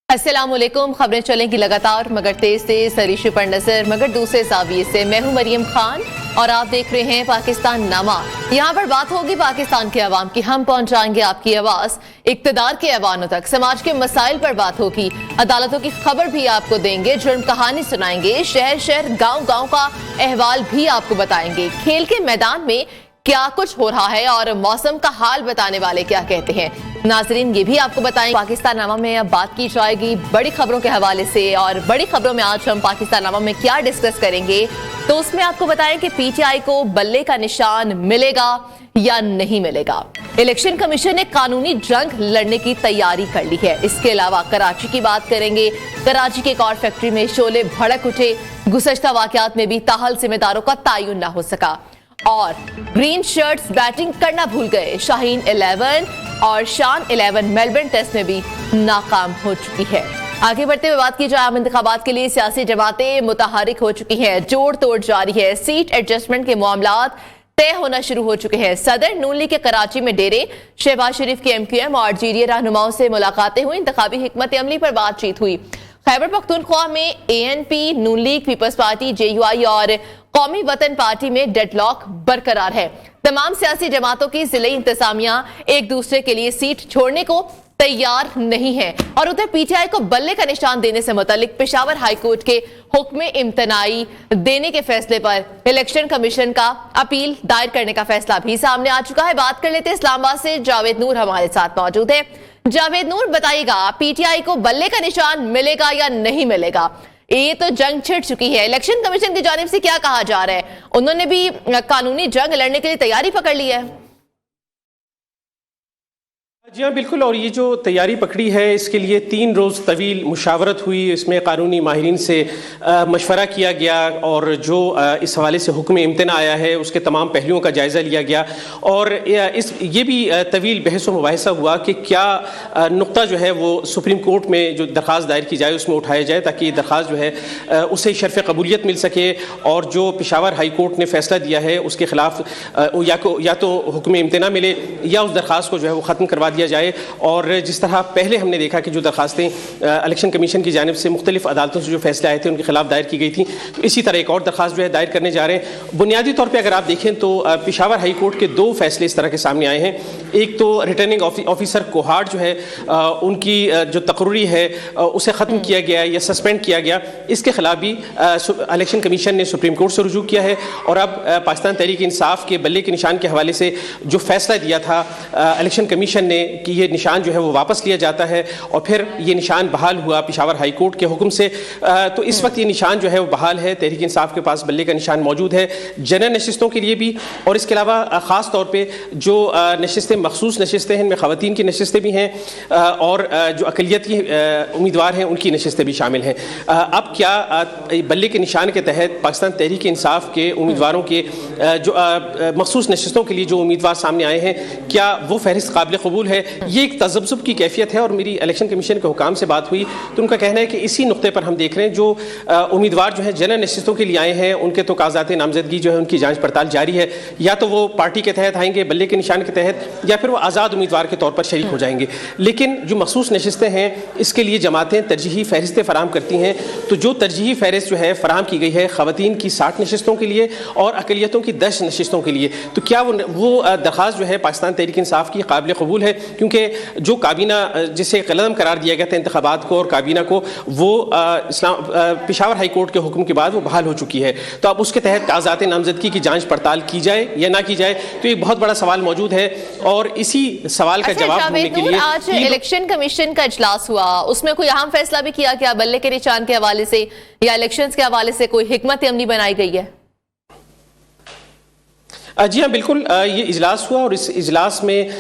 अस्सलामुअलैकुम। खबरें चलेंगी लगातार मगर तेज से सरीशु पर नजर मगर दूसरे जाविये से। मैं हूं मरियम खान और आप देख रहे हैं पाकिस्तान नामा। यहाँ पर बात होगी पाकिस्तान के अवाम की। हम पहुंचाएंगे आपकी आवाज इक्तदार के ऐवानों तक। समाज के मसाइल पर बात होगी, अदालतों की खबर भी आपको देंगे, जुर्म कहानी सुनाएंगे, शहर शहर गांव गांव का अहवाल भी आपको बताएंगे। खेल के मैदान में क्या कुछ हो रहा है और मौसम का हाल बताने वाले क्या कहते हैं, नाजरीन ये भी आपको बताएंगे। पाकिस्तान नामा में अब बात की जाएगी बड़ी खबरों के हवाले से और बड़ी खबरों में आज हम पाकिस्तान नामा में क्या डिस्कस करेंगे तो उसमें आपको बताएं कि पीटीआई को बल्ले का निशान मिलेगा या नहीं मिलेगा। इलेक्शन कमीशन ने कानूनी जंग लड़ने की तैयारी कर ली है। इसके अलावा कराची की बात करेंगे। कराची के एक और फैक्ट्री में शोले भड़क उठे। गुज़श्ता वाकयात में भी ताहल जिम्मेदारों का तयन न हो सका और ग्रीन शर्ट्स बैटिंग करना भूल गए। शाहीन 11 और शान 11 मेलबर्न टेस्ट में भी नाकाम हो चुकी है। आगे बढ़ते हुए बात की जाए आम इंतखाबात के लिए सियासी जमातें मुतहरिक हो चुकी हैं। जोड़ तोड़ जारी है। सीट एडजस्टमेंट के मामलात तय होना शुरू हो चुके हैं। सदर नून लीग के कराची में डेरे, शहबाज शरीफ के MQM और GDA रहनुमाओं से मुलाकातें हुई। इंतखाबी हिकमत अमली पर बातचीत हुई। खैबर पख्तूनख्वा में ANP, नून लीग, पीपल्स पार्टी, JUI और कौमी वतन पार्टी में डेडलॉक बरकरार है। तमाम सियासी जमातों की जिले इंतजामिया एक दूसरे के लिए सीट छोड़ने को तैयार नहीं है। और उधर PTI को बल्ले का निशान देने से मुतालिक पेशावर हाईकोर्ट के हुक्म इम्तनाई देने के फैसले पर इलेक्शन कमीशन का अपील दायर करने का फैसला भी सामने आ चुका है। बात कर लेते हैं इस्लामाबाद से। जावेद नूर हमारे साथ मौजूद है। जावेद नूर, बताइएगा PTI को बल्ले का निशान मिलेगा या नहीं मिलेगा? ये तो जंग छिड़ चुकी है। इलेक्शन कमीशन की जानिब से क्या कहा जा रहा है? उन्होंने भी कानूनी जंग लड़ने के लिए तैयारी पकड़ ली है? जी हाँ, बिल्कुल। और ये जो तैयारी पकड़ी है इसके लिए 3 रोज़ तवील मुशावरत हुई। इसमें कानूनी माहिरीन से मशवरा किया गया और जो इस हवाले से हुक्म इम्तना आया है उसके तमाम पहलुओं का जायज़ा लिया गया। और ये भी तवील बहस व मुबाहिसा हुआ कि क्या नुक्ता जो है वो सुप्रीम कोर्ट में जो दरख्वास्त दायर की जाए उसमें उठाया जाए ताकि ये दरख्वास्त जो है उसे शर्फ़ कबूलियत मिल सके और जो पेशावर हाई कोर्ट ने फैसला दिया है उसके खिलाफ या तो हुक्म इम्तना मिले या उस दरख्वास्त को जो है वो ख़त्म करवा दिया जाए। और जिस तरह पहले हमने देखा कि जो दरखास्तें इलेक्शन कमीशन की जानिब से मुख्तलिफ अदालतों से जो फैसले आए थे उनके खिलाफ दायर की गई थी, तो इसी तरह एक और दरखास्त जो है दायर करने जा रहे हैं। बुनियादी तौर पर अगर आप देखें तो पेशावर हाई कोर्ट के 2 फैसले इस तरह के सामने आए हैं। एक तो रिटर्निंग ऑफिसर कोहाट जो है उनकी जो तकर्री है उसे ख़त्म किया गया या सस्पेंड किया गया। इसके खिलाफ भी इलेक्शन कमीशन ने सुप्रीम कोर्ट से रुजू किया है। और अब पाकिस्तान तहरीक इंसाफ के बल्ले के निशान के हवाले से जो फैसला दिया था इलेक्शन कमीशन ने कि ये निशान जो है वो वापस लिया जाता है और फिर ये निशान बहाल हुआ पेशावर हाई कोर्ट के हुक्म से। तो इस वक्त ये निशान जो है वो बहाल है। तहरीक इंसाफ के पास बल्ले का निशान मौजूद है जनरल नशिस्तों के लिए भी। और इसके अलावा ख़ास तौर पे जो नशिस्तें मखसूस नशिस्तें हैं, इनमें ख़वातीन की नशिस्तें भी हैं और जो अक़लियती उम्मीदवार हैं उनकी नशिस्तें भी शामिल हैं। अब क्या बल्ले के निशान के तहत पाकिस्तान तहरीक इंसाफ के उम्मीदवारों के जो मखसूस नशिस्तों के लिए जो उम्मीदवार सामने आए हैं क्या वो फहरिस्त काबिल कबूल है? ये एक तजब्जुब की कैफियत है। और मेरी इलेक्शन कमीशन के हुकाम से बात हुई तो उनका कहना है कि इसी नुक्ते पर हम देख रहे हैं जो उम्मीदवार जो है जनरल नशिस्तों के लिए आए हैं उनके तो कागजात नामजदगी जो है उनकी जांच पड़ताल जारी है। या तो वो पार्टी के तहत आएंगे बल्ले के निशान के तहत या फिर वो आज़ाद उम्मीदवार के तौर पर शरीक हो जाएंगे। लेकिन जो मखसूस नशिस्तें हैं इसके लिए जमातें तरजीही फहरिस्तें फराहम करती हैं। तो जो तरजीही फहरिस्त जो है फराहम की गई है ख़वातीन की 60 नशिस्तों के लिए और अक़लियतों की 10 नशिस्तों के लिए, तो क्या वो दरख्वास्त जो है पाकिस्तान तहरीक इंसाफ की काबिल कबूल है? क्योंकि जो काबीना जिसे कलम करार दिया गया था इंतखाबात को और काबीना को, वो पेशावर हाई कोर्ट के हुक्म के बाद वो बहाल हो चुकी है। तो अब उसके तहत कागजात नामजदगी की जांच पड़ताल की जाए या ना की जाए, तो एक बहुत बड़ा सवाल मौजूद है। और इसी सवाल का जवाब ढूंढने के लिए आज इलेक्शन कमीशन का इजलास हुआ, उसमें कोई अहम फैसला भी किया क्या बल्ले के निशान के हवाले से या इलेक्शंस के हवाले से? कोई हिकमत अमली बनाई गई है? जी हाँ, बिल्कुल। ये इजलास हुआ और इस इजलास में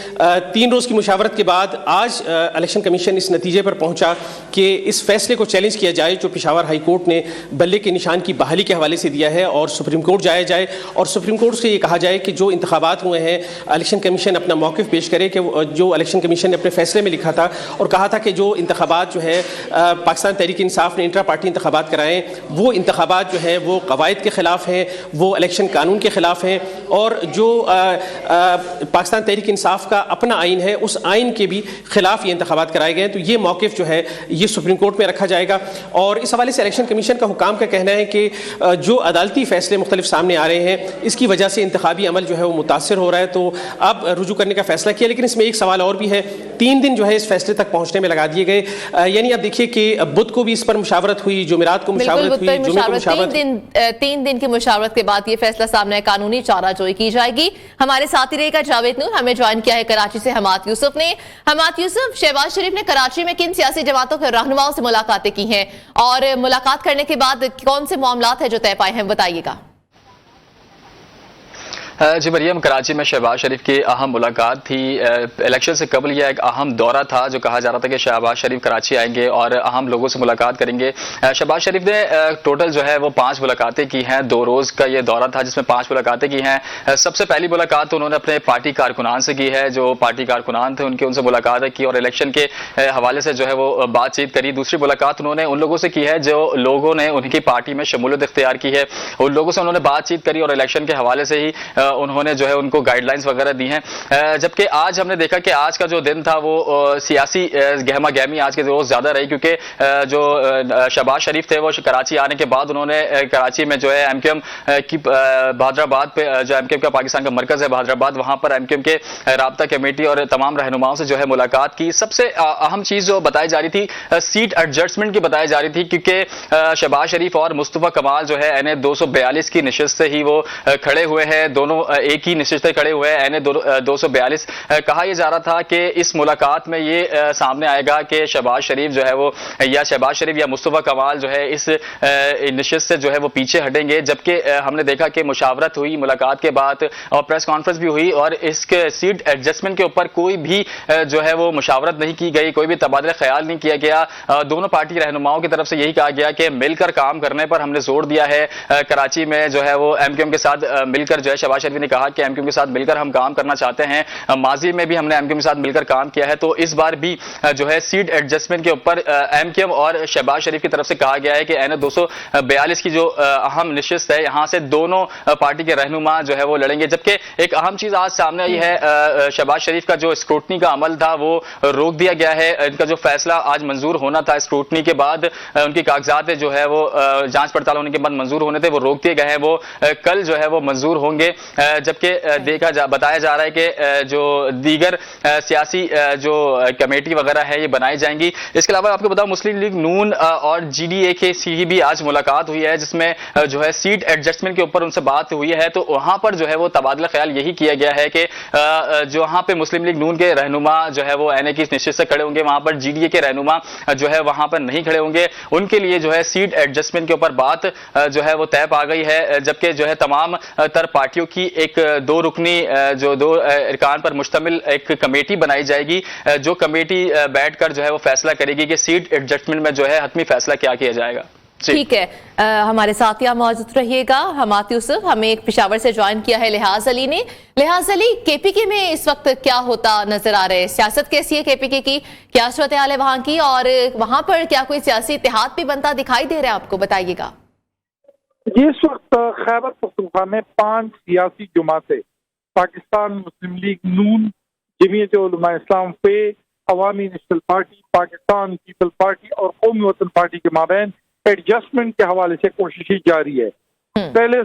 3 रोज़ की मुशावरत के बाद आज इलेक्शन कमीशन इस नतीजे पर पहुंचा कि इस फैसले को चैलेंज किया जाए जो पेशावर हाई कोर्ट ने बल्ले के निशान की बहाली के हवाले से दिया है और सुप्रीम कोर्ट जाया जाए और सुप्रीम कोर्ट से ये कहा जाए कि जो इंतखाबात हुए हैं इलेक्शन कमीशन अपना मौक़िफ़ पेश करे कि जो इलेक्शन कमीशन ने अपने फैसले में लिखा था और कहा था कि जो इंतखाबात जो है पाकिस्तान तहरीक इंसाफ ने इंट्रा पार्टी इंतखाबात कराएँ वो इंतखाबात जो है वो कवायद के ख़िलाफ़ हैं, वो इलेक्शन कानून के ख़िलाफ़ हैं। और और जो पाकिस्तान तहरीक इंसाफ का अपना आइन है उस आइन के भी खिलाफ ये इंतखाबात कराए गए हैं। तो ये मौक़िफ़ जो है ये सुप्रीम कोर्ट में रखा जाएगा। और इस हवाले से इलेक्शन कमीशन का हुकाम का कहना है कि जो अदालती फैसले मुख्तलिफ सामने आ रहे हैं इसकी वजह से इंतखाबी अमल जो है वो मुतासर हो रहा है, तो अब रुजू करने का फैसला किया। लेकिन इसमें एक सवाल और भी है, 3 दिन जो है इस फैसले तक पहुंचने में लगा दिए गए। यानी अब देखिए कि बुध को भी इस पर मुशावरत हुई, जुमेरात को मुशावरत हुई, जुमे को मुशावरत। 3 दिन की मुशावरत के बाद ये फैसला सामने आए, कानूनी चाराजोई की जाएगी। हमारे साथ ही रहेगा जावेद नूर, हमें ज्वाइन किया है कराची से हमाद यूसुफ ने। हमाद यूसुफ, शहबाज शरीफ ने कराची में किन सियासी जमातों के रहनुमाओं से मुलाकातें की हैं और मुलाकात करने के बाद कौन से मामलात है जो तय पाए हैं, बताइएगा। जी मरियम, कराची में शहबाज शरीफ की अहम मुलाकात थी। इलेक्शन से कबल यह एक अहम दौरा था जो कहा जा रहा था कि शहबाज शरीफ कराची आएंगे और अहम लोगों से मुलाकात करेंगे। शहबाज शरीफ ने टोटल जो है वो 5 मुलाकातें की हैं। 2 रोज़ का ये दौरा था जिसमें 5 मुलाकातें की हैं। सबसे पहली मुलाकात तो उन्होंने अपने पार्टी कारकुनान से की है, जो पार्टी कारकुनान थे उनसे मुलाकात की और इलेक्शन के हवाले से जो है वो बातचीत करी। दूसरी मुलाकात उन्होंने उन लोगों से की है जो लोगों ने उनकी पार्टी में शमूलियत इख्तियार की है, उन लोगों से उन्होंने बातचीत करी और इलेक्शन के हवाले से ही उन्होंने जो है उनको गाइडलाइंस वगैरह दी हैं। जबकि आज हमने देखा कि आज का जो दिन था वो सियासी गहमा गहमी आज के रोज ज्यादा रही, क्योंकि जो शहबाज शरीफ थे वो कराची आने के बाद उन्होंने कराची में जो है एमक्यूएम की भादराबाद पे जो एमक्यूएम का पाकिस्तान का मरकज है भादराबाद, वहां पर एमक्यूएम के राब्ता कमेटी और तमाम रहनुमाओं से जो है मुलाकात की। सबसे अहम चीज जो बताई जा रही थी सीट एडजस्टमेंट की बताई जा रही थी, क्योंकि शहबाज शरीफ और मुस्तफा कमाल जो है NA 242 की नशिस्त से ही वो खड़े हुए हैं, दोनों एक ही नशिस्त से खड़े हुए हैं NA 242। कहा यह जा रहा था कि इस मुलाकात में ये सामने आएगा कि शहबाज शरीफ जो है वो या शहबाज शरीफ या मुस्तफा कमाल जो है इस नशिस्त से जो है वो पीछे हटेंगे। जबकि हमने देखा कि मुशावरत हुई मुलाकात के बाद और प्रेस कॉन्फ्रेंस भी हुई और इसके सीट एडजस्टमेंट के ऊपर कोई भी जो है वो मुशावरत नहीं की गई, कोई भी तबादला ख्याल नहीं किया गया। दोनों पार्टी रहनुमाओं की तरफ से यही कहा गया कि मिलकर काम करने पर हमने जोर दिया है। कराची में जो है वो एमक्यूएम के साथ मिलकर जो है शहबाज शरीफ ने कहा कि एमक्यूएम के साथ मिलकर हम काम करना चाहते हैं। माजी में भी हमने एमक्यूएम के साथ मिलकर काम किया है, तो इस बार भी जो है सीट एडजस्टमेंट के ऊपर एमक्यूएम और शहबाज शरीफ की तरफ से कहा गया है कि NA 242 की जो अहम नशिस्त है यहां से दोनों पार्टी के रहनुमा जो है वो लड़ेंगे। जबकि एक अहम चीज आज सामने आई है, शहबाज शरीफ का जो स्क्रूटनी का अमल था वो रोक दिया गया है। इनका जो फैसला आज मंजूर होना था स्क्रूटनी के बाद, उनकी कागजात जो है वो जांच पड़ताल होने के बाद मंजूर होने थे, वो रोक दिए गए हैं, वो कल जो है वो मंजूर होंगे। जबकि बताया जा रहा है कि जो दीगर सियासी जो कमेटी वगैरह है ये बनाई जाएंगी। इसके अलावा आपको बताऊं मुस्लिम लीग नून और GDA के सी भी आज मुलाकात हुई है, जिसमें जो है सीट एडजस्टमेंट के ऊपर उनसे बात हुई है। तो वहां पर जो है वो तबादला ख्याल यही किया गया है कि जो वहां पे मुस्लिम लीग नून के रहनुमा जो है वो NA की निश्चित से खड़े होंगे, वहां पर GDA के रहनुमा जो है वहां पर नहीं खड़े होंगे। उनके लिए जो है सीट एडजस्टमेंट के ऊपर बात जो है वो तय पा गई है। जबकि जो है तमाम तर पार्टियों की एक 2 रुकनी जो 2 अरकान पर मुश्तमिल एक कमेटी बनाई जाएगी, जो कमेटी बैठकर जो है वो फैसला करेगी कि सीट एडजस्टमेंट में जो है हतमी फैसला क्या किया जाएगा। ठीक है, हमारे साथ यहाँ मौजूद रहिएगा हमाद यूसुफ। हमें एक पेशावर से ज्वाइन किया है लिहाज अली ने। लिहाज अली, KPK में इस वक्त क्या होता नजर आ रहा है? सियासत कैसी है KPK की, क्या सूरत हाल है वहां की, और वहां पर क्या कोई सियासी इत्तेहाद भी बनता दिखाई दे रहा है आपको, बताइएगा। इस वक्त खैबर पख्तूनख्वा में 5 सियासी जमातें पाकिस्तान मुस्लिम लीग नून, जमीयत उलमा इस्लाम पे, Awami National Party, Pakistan People Party और कौमी वतन पार्टी के माबैन एडजस्टमेंट के हवाले से कोशिशें जारी है। पहले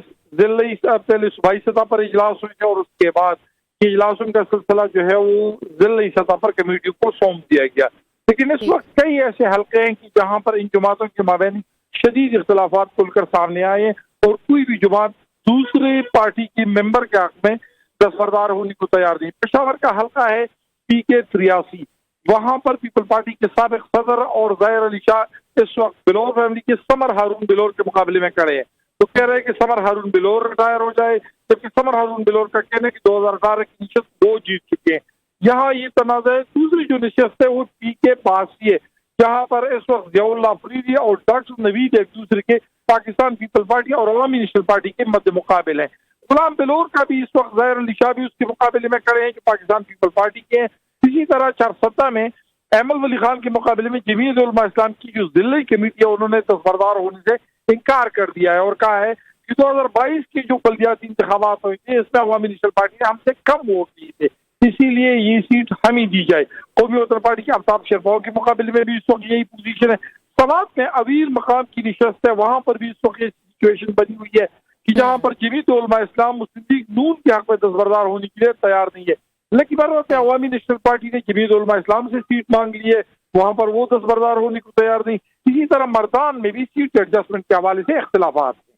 सूबाई सतह पर इजलास हुए थे और उसके बाद इजलासों का सिलसिला जो है वो जिले सतह पर कमेटियों को सौंप दिया गया। लेकिन इस वक्त कई ऐसे हल्के हैं कि जहाँ पर इन जमातों के माबैन शदीद इख्तलाफात खुलकर सामने आए और कोई भी जमात दूसरे पार्टी की मेंबर के हक में दस्तबरदार होने को तैयार नहीं। पेशावर का हल्का है PK 83, वहां पर पीपल पार्टी के साबिक सदर और ज़ाहिर अली शाह इस वक्त बिलोर फैमिली के समर हारून बिलोर के मुकाबले में खड़े हैं। तो कह रहे हैं कि समर हारून बिलोर रिटायर हो जाए, जबकि समर हारून बिलोर का कहना है कि 2018 की नशिस्त 2 जीत चुके हैं। यहाँ ये तनाज़ा है। दूसरी जो नशिस्त है वो PK 82 है, जहाँ पर इस वक्त ज़ियाउल्लाह अफरीदी और डॉक्टर नवीद एक दूसरे के पाकिस्तान पीपल पार्टी और अवामी नेशनल पार्टी के मध्य मुकाबल है। गुलाम बिलोर का भी इस वक्त ज़ाहिर अली शाह भी उसके मुकाबले में खड़े हैं कि पाकिस्तान पीपल पार्टी के हैं। इसी तरह 4सत्ता में अहमद वली खान के मुकाबले में जमीयत उलमा इस्लाम की जो जिले कमेटी है उन्होंने दस्तबरदार होने से इनकार कर दिया है और कहा है कि कि 2022 के जो बल्दियाती इंतखाबात हुए थे इसमें अवामी नेशनल पार्टी ने हमसे कम वोट लिए थे, इसीलिए ये सीट हम ही दी जाए। कौमी वतन पार्टी के आफ्ताब शेरपाव के मुकाबले में भी इस वक्त यही पोजीशन है। सवात में अवीर मकाम की निशस्त है, वहां पर भी इस वक्त सिचुएशन बनी हुई है कि जहां पर जमीयत उलमा इस्लाम मुस्लिम लीग नून के हक में दस्तबरदार होने के लिए तैयार नहीं है, लेकिन बार अवामी नेशनल पार्टी ने जमीयत उलमा इस्लाम से सीट मांग ली है, वहां पर वो दस्तबरदार होने को तैयार नहीं। इसी तरह मर्दान में भी सीट एडजस्टमेंट के हवाले से इख्तिलाफात हैं।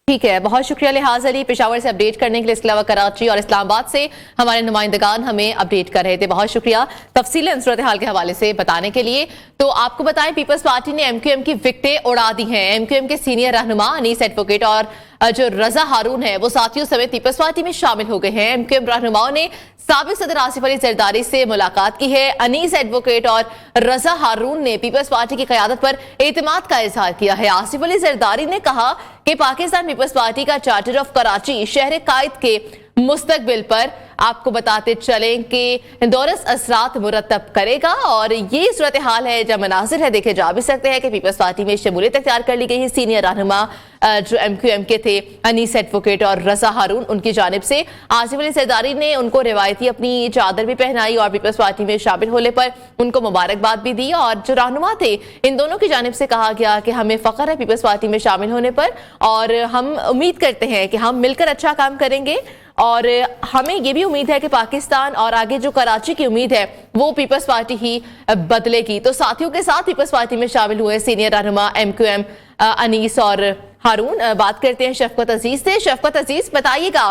ठीक है, बहुत शुक्रिया लिहाज अली पेशावर से अपडेट करने के लिए। इसके अलावा कराची और इस्लामाबाद से हमारे नुमाइंदगान हमें अपडेट कर रहे थे। बहुत शुक्रिया तफसीलन सूरत हाल के हवाले से बताने के लिए। तो आपको बताएं, पीपल्स पार्टी ने एमक्यूएम की विकटें उड़ा दी हैं। एमक्यूएम के सीनियर रहनुमा अनीस एडवोकेट और जो रजा हारून है वो साथियों समेत पीपल्स पार्टी में शामिल हो गए हैं। एमक्यूएम रहनुमाओं ने साबिक सदर आसिफ अली जरदारी से मुलाकात की है। अनीस एडवोकेट और रजा हारून ने पीपल्स पार्टी की क़यादत पर एतमाद का इजहार किया है। आसिफ अली जरदारी ने कहा कि पाकिस्तान पीपल्स पार्टी का चार्टर ऑफ कराची शहर कायद के मुस्तकबिल पर आपको बताते चलें कि दौरस असरात मुरतब करेगा। और ये सूरत हाल है, जब मनाजिर है देखे जा भी सकते हैं कि पीपल्स पार्टी में शमूलियत अख्तियार कर ली गई है। सीनियर रहनुमा जो एमक्यूएम के थे अनीस एडवोकेट और रजा हारून, उनकी जानिब से आसिफ अली जरदारी ने उनको रिवायती अपनी चादर भी पहनाई और पीपल्स पार्टी में शामिल होने पर उनको मुबारकबाद भी दी। और जो रहनुमा थे इन दोनों की जानिब से कहा गया कि हमें फ़ख्र है पीपल्स पार्टी में शामिल होने पर और हम उम्मीद करते हैं कि हम मिलकर अच्छा काम करेंगे और हमें ये भी उम्मीद है कि पाकिस्तान और आगे जो कराची की उम्मीद है वो पीपल्स पार्टी ही बदलेगी। तो साथियों के साथ पीपल्स पार्टी में शामिल हुए सीनियर रहनुमा एमक्यूएम अनीस और हारून। बात करते हैं शफकत अजीज से। शफकत अजीज, बताइएगा,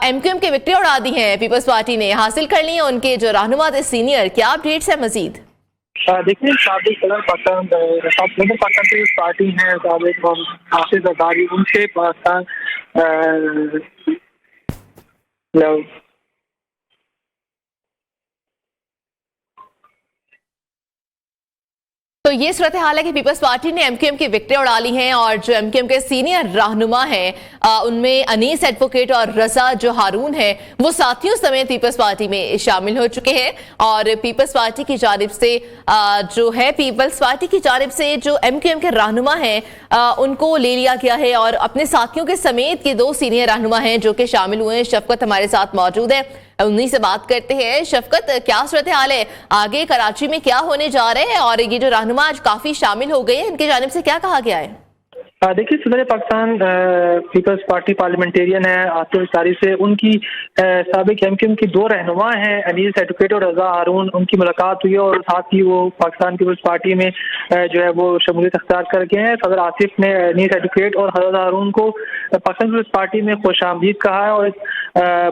एमक्यूएम के विकटें उड़ा दी हैं पीपल्स पार्टी ने, हासिल कर ली है उनके जो रहनुमा थे सीनियर, क्या अपडेट्स है मजीद? देखिए, साबिक सदर पाकिस्तान पीपल्स पार्टी है साबिक आसिफ जरदारी, उनसे पाकिस्तान तो ये सूरत हाल है कि पीपल्स पार्टी ने एमक्यूएम की विकटें उड़ा ली हैं और जो एमक्यूएम के सीनियर रहनुमा हैं उनमें अनीस एडवोकेट और रजा जो हारून है वो साथियों समेत पीपल्स पार्टी में शामिल हो चुके हैं। और पीपल्स पार्टी की जानिब से जो है पीपल्स पार्टी की जानिब से जो एमक्यूएम के रहनुमा हैं उनको ले लिया गया है और अपने साथियों के समेत के दो सीनियर रहनुमा हैं जो कि शामिल हुए हैं। शफकत हमारे साथ मौजूद है, उन्हीं से बात करते हैं। शफकत, क्या सूरत हाल है, आगे कराची में क्या होने जा रहे हैं और ये जो रहनुमा आज काफी शामिल हो गए हैं, इनकी जानिब से क्या कहा गया है? देखिए, सदर पाकिस्तान पीपल्स पार्टी पार्लियामेंटेरियन है आसिफ जरदारी से उनकी साबिक एमक्यूएम की दो रहनुमा हैं अनीस एडवोकेट और रजा हारून, उनकी मुलाकात हुई है और साथ ही वो पाकिस्तान पीपल्स पार्टी में जो है वो शमूलियत अख्तियार कर गए हैं। सदर आसिफ ने अनीस एडवोकेट और रजा हारून को पाकिस्तान पीपल्स पार्टी में खुशामदीद कहा है और इस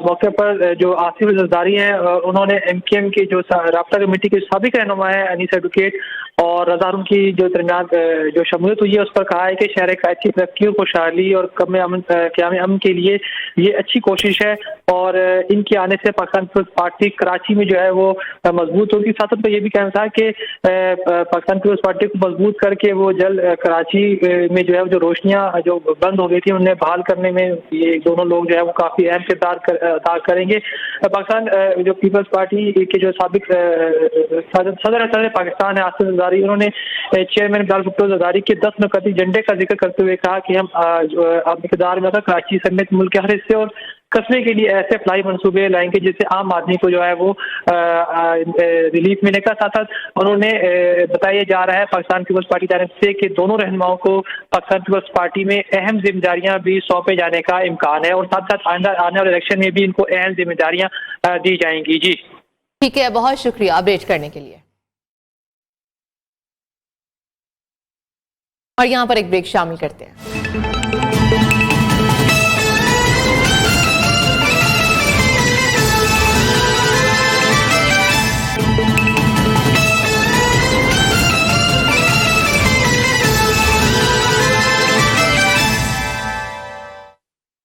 मौके पर जो आसिफ जरदारी हैं उन्होंने एमक्यूएम के जो राब्ता कमेटी के साबिक रहनुमा है अनीस एडवोकेट और रजा हारून की जो दरमियान जो शमूलियत हुई है उस पर कहा है कि शहर कायद की तरक्की और खुशहाली और क़याम अमन के लिए ये अच्छी कोशिश है और इनके आने से पाकिस्तान पीपल्स पार्टी कराची में जो है वो मजबूत होगी। साथ में ये भी कहना था कि पाकिस्तान पीपल्स पार्टी को मजबूत करके वो जल्द कराची में जो है जो रोशनियां जो बंद हो गई थी उन्हें बहाल करने में ये दोनों लोग जो है वो काफी अहम किरदार अदा करेंगे। पाकिस्तान जो पीपल्स पार्टी के जो साबिक सदर पाकिस्तान है आसिफ जरदारी, उन्होंने चेयरमैन बिलाल भुट्टो जरदारी के 10 नुकती एजेंडे का जिक्र करते हुए कहा कि हम इक़्तिदार में कराची समेत मुल्क के हर हिस्से और कस्बे के लिए ऐसे अप्लाई मंसूबे लाएंगे जिससे आम आदमी को जो है वो रिलीफ मिलेगा। साथ साथ उन्होंने बताया जा रहा है पाकिस्तान पीपल्स पार्टी की तरफ से कि दोनों रहनुमाओं को पाकिस्तान पीपल्स पार्टी में अहम जिम्मेदारियां भी सौंपे जाने का इम्कान है और साथ साथ आने वाले इलेक्शन में भी इनको अहम जिम्मेदारियां दी जाएंगी। जी ठीक है, बहुत शुक्रिया अपडेट करने के लिए। और यहां पर एक ब्रेक शामिल करते हैं।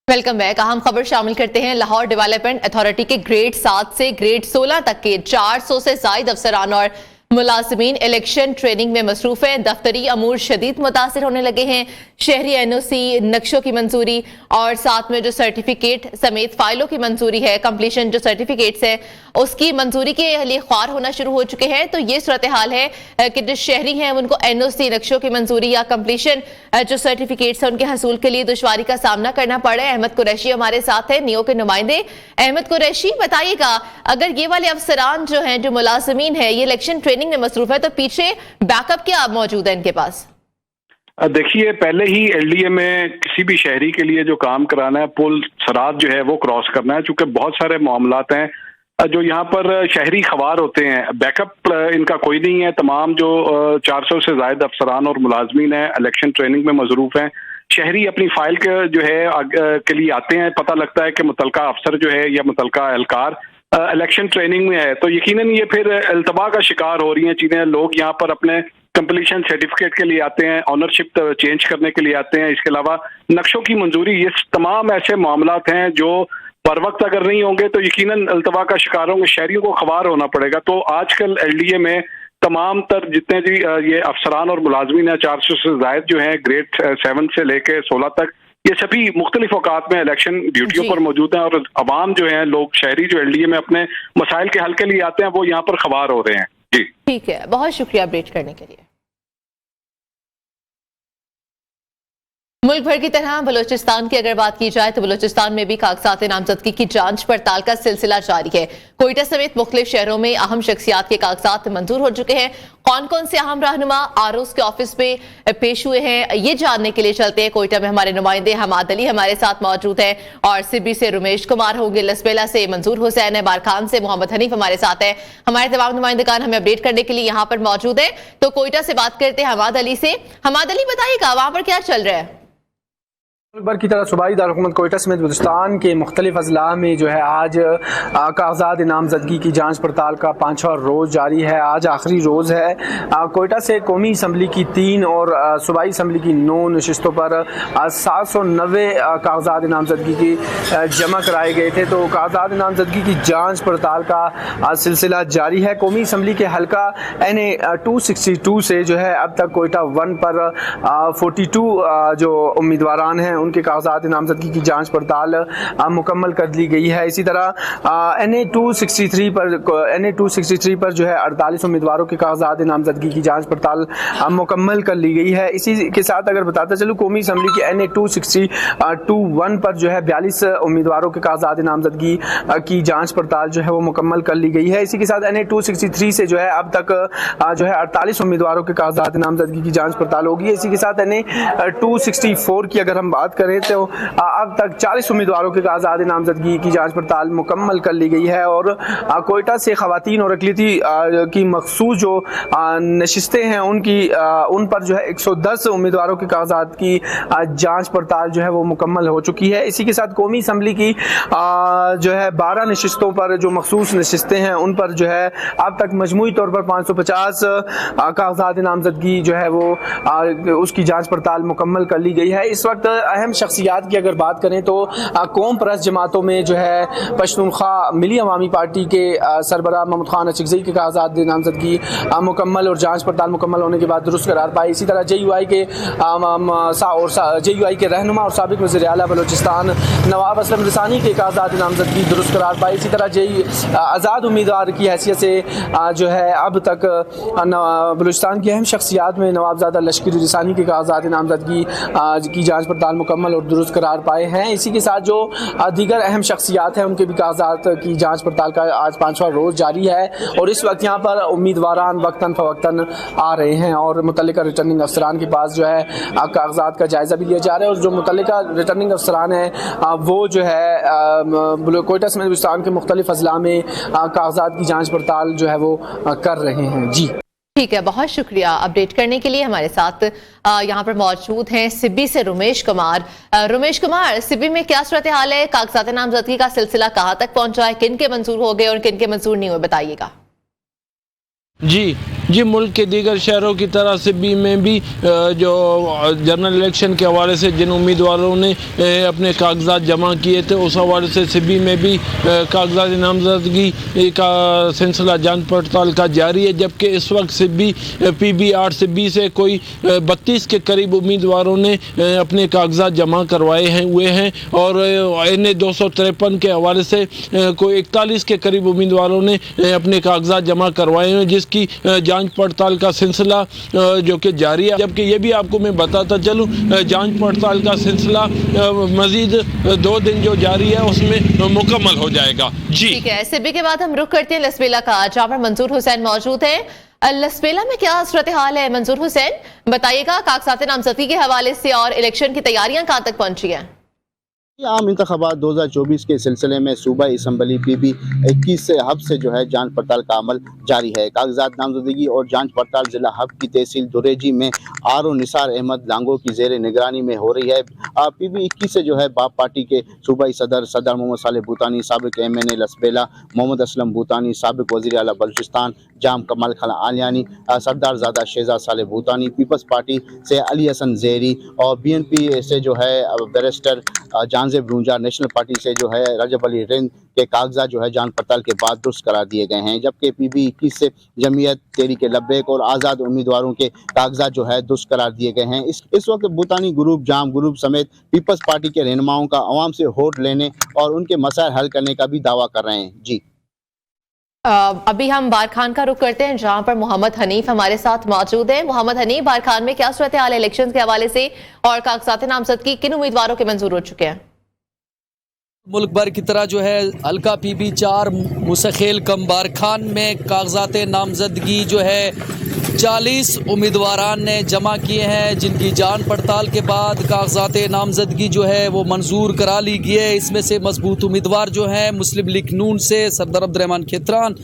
Welcome back. अहम खबर शामिल करते हैं। लाहौर डेवलपमेंट अथॉरिटी के ग्रेड 7 से ग्रेड 16 तक के 400 से ज्यादा अफसरान और मुलाजिमीन इलेक्शन ट्रेनिंग में मसरूफ हैं। दफ्तरी अमूर शदीद मुतासिर होने लगे हैं। शहरी एनओसी नक्शों की मंजूरी और साथ में जो सर्टिफिकेट समेत फाइलों की मंजूरी है, कंप्लीशन जो सर्टिफिकेट्स है उसकी मंजूरी के लिए ख्वार होना शुरू हो चुके हैं। तो ये सूरत हाल है कि जो शहरी हैं उनको NOC नक्शों की मंजूरी या कंप्लीशन जो सर्टिफिकेट्स है उनके हसूल के लिए दुश्वारी का सामना करना पड़ा है। अहमद कुरैशी हमारे साथ है, नियो के नुमाइंदे। अहमद कुरैशी, बताइएगा, अगर ये वाले अफसरान जो हैं, जो मुलाजिमीन है, ये इलेक्शन ट्रेनिंग में मसरूफ है, तो पीछे बैकअप क्या मौजूद है इनके पास? देखिए, पहले ही LDA में किसी भी शहरी के लिए जो काम कराना है, पुल सरात जो है वो क्रॉस करना है, चूंकि बहुत सारे मामलात हैं जो यहाँ पर शहरी खवार होते हैं। बैकअप इनका कोई नहीं है। तमाम जो 400 से ज्यादा अफसरान और मुलाजमीन हैं इलेक्शन ट्रेनिंग में मसरूफ हैं। शहरी अपनी फाइल के जो है के लिए आते हैं, पता लगता है कि मुतलका अफसर जो है या मुतलका एहलकार इलेक्शन ट्रेनिंग में है, तो यकीनन ये फिर अल्तबा का शिकार हो रही हैं चीजें। लोग यहाँ पर अपने कंप्लीशन सर्टिफिकेट के लिए आते हैं, ऑनरशिप चेंज करने के लिए आते हैं, इसके अलावा नक्शों की मंजूरी, ये तमाम ऐसे मामलात हैं जो पर वक्त अगर नहीं होंगे तो यकीनन अल्तबा का शिकार होंगे, शहरियों को खवार होना पड़ेगा। तो आजकल LDA में तमाम तर जितने भी ये अफसरान और मुलाजमीन हैं, 400 से ज्यादा जो हैं, ग्रेड 7 से लेकर 16 तक, ये सभी मुख्तलिफ औकात में इलेक्शन ड्यूटियों पर मौजूद हैं। और अवाम जो है, लोग शहरी जो LDA में अपने मसाइल के हल के लिए आते हैं, वो यहाँ पर खवार हो रहे हैं। जी ठीक है, बहुत शुक्रिया अपडेट करने के लिए। मुल्क भर की तरह बलूचिस्तान की अगर बात की जाए तो बलूचिस्तान में भी कागजात नामजदगी की जांच पड़ताल का सिलसिला जारी है। कोयटा समेत मुख्तलिफ शहरों में अहम शख्सियात के कागजात मंजूर हो चुके हैं। कौन कौन से अहम रहनुमा आरओस के ऑफिस में पेश हुए हैं, ये जानने के लिए चलते हैं। कोयटा में हमारे नुमाइंदे हमाद अली हमारे साथ मौजूद है और सिब्बी से रुमेश कुमार होंगे, लसबेला से मंजूर हुसैन है, बारखान से मोहम्मद हनीफ हमारे साथ है। हमारे तमाम नुमाइंदगान हमें अपडेट करने के लिए यहाँ पर मौजूद है। तो कोयटा से बात करते हैं हमाद अली से। हमाद अली, बताइएगा वहां पर क्या चल रहा है? भर की तरह सूबाई दारकूमत कोयटा समेत बलूचिस्तान के मुख्तलिफ अजला में जो है आज कागजात नामजदगी की जांच पड़ताल का 5वां रोज़ जारी है। आज आखिरी रोज़ है। कोयटा से कौमी असम्बली की 3 और सूबाई असम्बली की 9 नशिस्तों पर 790 कागजात नामजदगी की जमा कराए गए थे। तो कागजात नामजदगी की जांच पड़ताल का सिलसिला जारी है। कौमी असम्बली के हल्का NA 262 से जो है अब तक कोयटा 1 पर 42 जो उम्मीदवारान हैं उनके कागजात नामजदगी की जांच पड़ताल मुकम्मल कर ली गई है। इसी तरह NA 263 पर जो है 48 उम्मीदवारों के कागजात नामजदगी की जांच पड़ताल मुकम्मल कर ली गई है। इसी के साथ अगर बताता चलूँ, कौमी असम्बली की NA 262 पर जो है 42 उम्मीदवारों के कागजात नामजदगी की जांच पड़ताल जो है वो मुकम्मल कर ली गई है। इसी के साथ NA 263 से जो है अब तक जो है 48 उम्मीदवारों के कागजात नामजदगी की जांच पड़ताल होगी। इसी के साथ NA 264 की अगर हम बात करें तो अब तक 40 उम्मीदवारों के कागजात नामजदगी की जांच पड़ताल मुकम्मल कर ली गई है। और कोयटा से खवातीन और अकलियती की मखसूस जो नशिस्तें हैं उन पर जो है 110 उम्मीदवारों के कागजात की जांच पड़ताल जो है वो मुकम्मल हो चुकी है। इसी के साथ कौमी असम्बली की जो है 12 नशिस्तों पर जो मखसूस नशिस्तें हैं उन पर जो है अब तक मजमूई तौर पर 550 कागजात नामजदगी जो है वो उसकी जांच पड़ताल मुकम्मल कर ली गई है। इस वक्त अहम शख्सियात की अगर बात करें तो कौम परस्त जमातों में जो है पश्तूनख्वा मिली अवामी पार्टी के सरबराह महमूद खान अचकज़ई के कागजात नामजदगी मुकम्मल और जांच पड़ताल मुकम्मल होने के बाद दुरुस्त करार पाई। इसी तरह JUI के रहनुमा और साबिक़ वज़ीर आला बलूचिस्तान नवाब असलम रसानी के कागजात नामजदगी दुरुस्त करार पाई। इसी तरह आज़ाद उम्मीदवार की हैसियत से जो है अब तक बलूचिस्तान की अहम शख्सियात में नवाबजादा लश्करी रसानी के कागजात नामजदगी की जांच पड़ताल मुकम्मल और दुरुस्त करार पाए हैं। इसी के साथ जो दीगर अहम शख्सियात हैं उनके भी कागजात की जांच पड़ताल का आज 5वां रोज़ जारी है। और इस वक्त यहाँ पर उम्मीदवारान वक्तन फवक्तन आ रहे हैं और मुतल्लिका रिटर्निंग अफसरान के पास जो है कागजात का जायज़ा भी लिया जा रहा है। और जो मुतल्लिका रिटर्निंग अफसरान हैं वो जो है कोयटा समेत बलूचिस्तान के मुख्तलिफ अजला में कागजात की जांच पड़ताल जो है वो कर रहे हैं। जी ठीक है, बहुत शुक्रिया अपडेट करने के लिए। हमारे साथ यहाँ पर मौजूद हैं सिब्बी से रुमेश कुमार। रुमेश कुमार, सिब्बी में क्या सूरत हाल है? कागजात नामजदगी का सिलसिला कहाँ तक पहुंचा है? किन के मंजूर हो गए और किन के मंजूर नहीं हुए, बताइएगा। जी जी, मुल्क के दीगर शहरों की तरह सिब्बी में भी जो जनरल इलेक्शन के हवाले से जिन उम्मीदवारों ने अपने कागजात जमा किए थे, उस हवाले से सिब्बी में भी कागजात नामजदगी का सिलसिला जांच पड़ताल का जारी है। जबकि इस वक्त सिब्बी PB 8 सिब्बी से कोई 32 के करीब उम्मीदवारों ने अपने कागजात जमा करवाए हुए हैं और NA 253 के हवाले से कोई 41 के करीब उम्मीदवारों ने अपने कागजात जमा करवाए हैं, जिसकी जांच पड़ताल का सिलसिला जो कि जारी है। जबकि ये भी आपको मैं बताता चलूँ, जांच पड़ताल का सिलसिला मजीद 2 दिन जो जारी है उसमें मुकम्मल हो जाएगा। जी ठीक है, सिब्बी के बाद हम रुख करते हैं लसबेला का, जहाँ पर मंजूर हुसैन मौजूद है। लसबेला में क्या सूरत हाल है मंजूर हुसैन, बताइएगा कागजात नामजदगी के हवाले से और इलेक्शन की तैयारियां कहाँ तक पहुंची हैं? आम इंतखाबात 2024 के सिलसिले में सूबाई असम्बली PB 21 से हब से जो है जांच पड़ताल का अमल जारी है। कागजात नामजदगी और जांच पड़ताल जिला हब की तहसील दुरेजी में RO निसार अहमद लांगो की जेर निगरानी में हो रही है। PB 21 से जो है बाप पार्टी के सूबाई सदर मोहम्मद साले भूतानी, साबिक MNA लसबेला मोहम्मद असलम भूतानी, साबिक वज़ीर आला बलूचिस्तान जाम कमाल खान आलियानी, सरदार ज़ादा शहजाद साले भूतानी, पीपल्स पार्टी से अली हसन ज़ेहरी और BNP से जो है बैरिस्टर जानजेब रूंजा, नेशनल पार्टी से जो है रजब अली रिंद के कागजात जो है जांच पड़ताल के बाद दुरुस्त करार दिए गए हैं। जबकि PB 21 से जमीयत तहरीक लब्बैक और आज़ाद उम्मीदवारों के कागजात जो है दुरुस्त करार दिए गए हैं। इस वक्त भूतानी ग्रुप, जाम ग्रुप समेत पीपल्स पार्टी के रहनुमाओं का अवाम से वोट लेने और उनके मसाइल हल करने का भी दावा कर रहे हैं। जी अभी हम बारखान का रुख करते हैं, जहां पर मोहम्मद हनीफ हमारे साथ मौजूद हैं। मोहम्मद हनीफ, बारखान में क्या सूरत हाल है इलेक्शन के हवाले से और कागजात नामजदगी किन उम्मीदवारों के मंजूर हो चुके हैं? मुल्क भर की तरह जो है हल्का PB 4 मुसखेल कम बारखान में कागजात नामजदगी जो है 40 उम्मीदवारान ने जमा किए हैं, जिनकी जांच पड़ताल के बाद कागजात नामजदगी जो है वो मंजूर करा ली गई है। इसमें से मजबूत उम्मीदवार जो हैं मुस्लिम लीग नून से सरदार अब्दुर्रहमान खेत्रान,